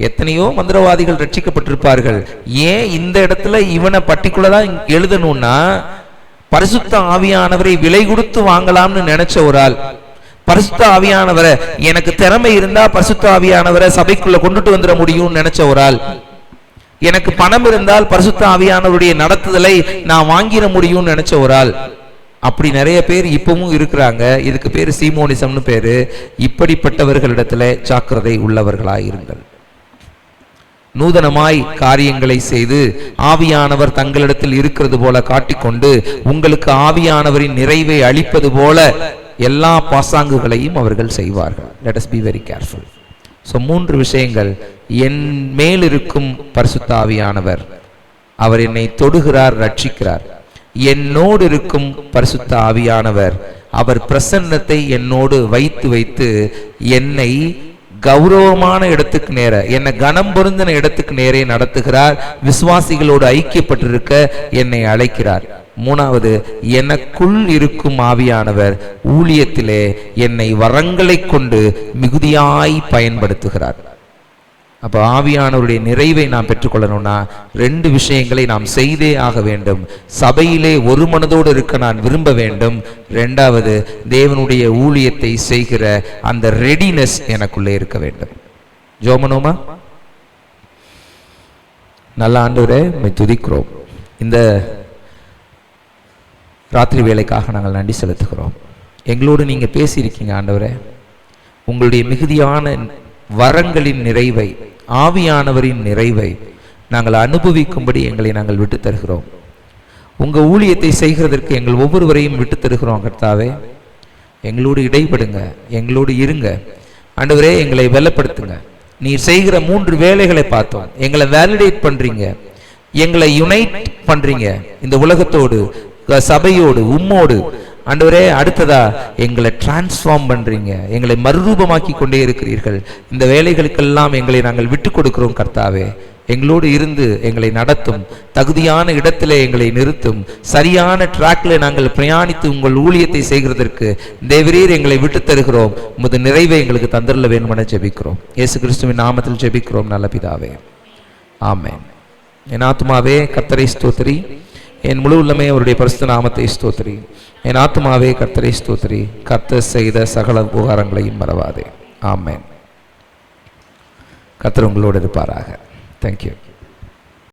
Speaker 1: எத்தனையோ மந்திரவாதிகள் ரட்சிக்கப்பட்டிருப்பார்கள். ஏன் இந்த இடத்துல இவனை பர்டிகுலரா எழுதணும்னா, பரிசுத்த ஆவியானவரை விலை கொடுத்து வாங்கலாம்னு நினைச்ச ஒரு ஆள், பரிசுத்த ஆவியானவரை எனக்கு திறமை இருந்தா பரிசுத்த ஆவியானவரை சபைக்குள்ள கொண்டுட்டு வந்துட முடியும்னு நினைச்ச ஒரு ஆள், எனக்கு பணம் இருந்தால் பரிசுத்த ஆவியானவருடைய நடத்துதலை நான் வாங்கிட முடியும்னு நினைச்ச ஒரு ஆள், அப்படி நிறைய பேர் இப்பவும் இருக்கிறாங்க. இதுக்கு பேரு சீமோனிசம்னு பேரு. இப்படிப்பட்டவர்களிடத்துல ஜாக்கிரதை உள்ளவர்களாயிருங்கள். நூதனமாய் காரியங்களை செய்து ஆவியானவர் தங்களிடத்தில் இருக்கிறது போல காட்டிக்கொண்டு உங்களுக்கு ஆவியானவரின் நிறைவை அளிப்பது போல எல்லா பாசாங்குகளையும் அவர்கள் செய்வார்கள். Let us be very careful. So 3 விஷயங்கள். என் மேல் இருக்கும் பரிசுத்த ஆவியானவர், அவர் என்னை தொடுகிறார், ரட்சிக்கிறார். என்னோடு இருக்கும் பரிசுத்த ஆவியானவர், அவர் பிரசன்னத்தை என்னோடு வைத்து என்னை கௌரவமான இடத்துக்கு நேர, என்னை கனம் பொருந்தின இடத்துக்கு நேரே நடத்துகிறார். விசுவாசிகளோடு ஐக்கியப்பட்டிருக்க என்னை அழைக்கிறார். 3வது, எனக்குள் இருக்கும் ஆவியானவர் ஊழியத்திலே என்னை வரங்களை கொண்டு மிகுதியாய் பயன்படுத்துகிறார். அப்போ ஆவியானவருடைய நிறைவை நாம் பெற்றுக்கொள்ளணும்னா 2 விஷயங்களை நாம் செய்தே ஆக வேண்டும். சபையிலே ஒரு மனதோடு இருக்க நான் விரும்ப வேண்டும். 2வது, தேவனுடைய ஊழியத்தை செய்கிற அந்த ரெடினஸ் எனக்குள்ளே இருக்க வேண்டும். ஜோமனோமா? நல்ல ஆண்டவரே, உம்மை துதிக்கிறோம். இந்த ராத்திரி வேலைக்காக நாங்கள் நன்றி செலுத்துகிறோம். எங்களோடு நீங்க பேசியிருக்கீங்க ஆண்டவரே. உங்களுடைய மிகுதியான வரங்களின் நிறைவை, ஆவியானவரின் நிறைவை நாங்கள் அனுபவிக்கும்படி எங்களை நாங்கள் விட்டு தருகிறோம். உங்க ஊழியத்தை செய்கிறதற்கு எங்கள் ஒவ்வொருவரையும் விட்டு தருகிறோம் கர்த்தாவே. எங்களோடு இடைபடுங்க, எங்களோடு இருங்க ஆண்டவரே. எங்களை வெல்லப்படுத்துங்க. நீர் செய்கிற 3 வேலைகளை பார்த்தோம். எங்களை வேலிடேட் பண்றீங்க, எங்களை யுனைட் பண்றீங்க இந்த உலகத்தோடு, சபையோடு, உம்மோடு ஆண்டவரே. அடுத்ததா எங்களை டிரான்ஸ்ஃபார்ம் பண்றீங்க, எங்களை மறுரூபமாக்கி கொண்டே இருக்கிறீர்கள். இந்த வேலைகளுக்கெல்லாம் எங்களை நாங்கள் விட்டு கொடுக்கிறோம் கர்த்தாவே. எங்களோடு இருந்து எங்களை நடத்தும், தகுதியான இடத்திலே எங்களை நிறுத்தும், சரியான டிராக்ல நாங்கள் பிரயாணித்து உங்கள் ஊழியத்தை செய்கிறதற்கு தேவரீர் எங்களை விட்டு தருகிறோம். உமது நிறைவை எங்களுக்கு தந்தரல வேண்டுமென ஜெபிக்கிறோம். இயேசு கிறிஸ்துவின் நாமத்தில் ஜெபிக்கிறோம் நல்ல பிதாவே, ஆமென். என் ஆத்துமாவே கர்த்தரை ஸ்தோத்திரி, என் முழு உள்ளமே அவருடைய பரிசுத்த நாமத்தை ஸ்தோத்திரி. என் ஆத்துமாவே கர்த்தரை ஸ்தோத்திரி, கர்த்தர் செய்த சகல உபகாரங்களையும் மறவாதே. ஆமென். கர்த்தர் உங்களோடு இருப்பாராக. Thank you.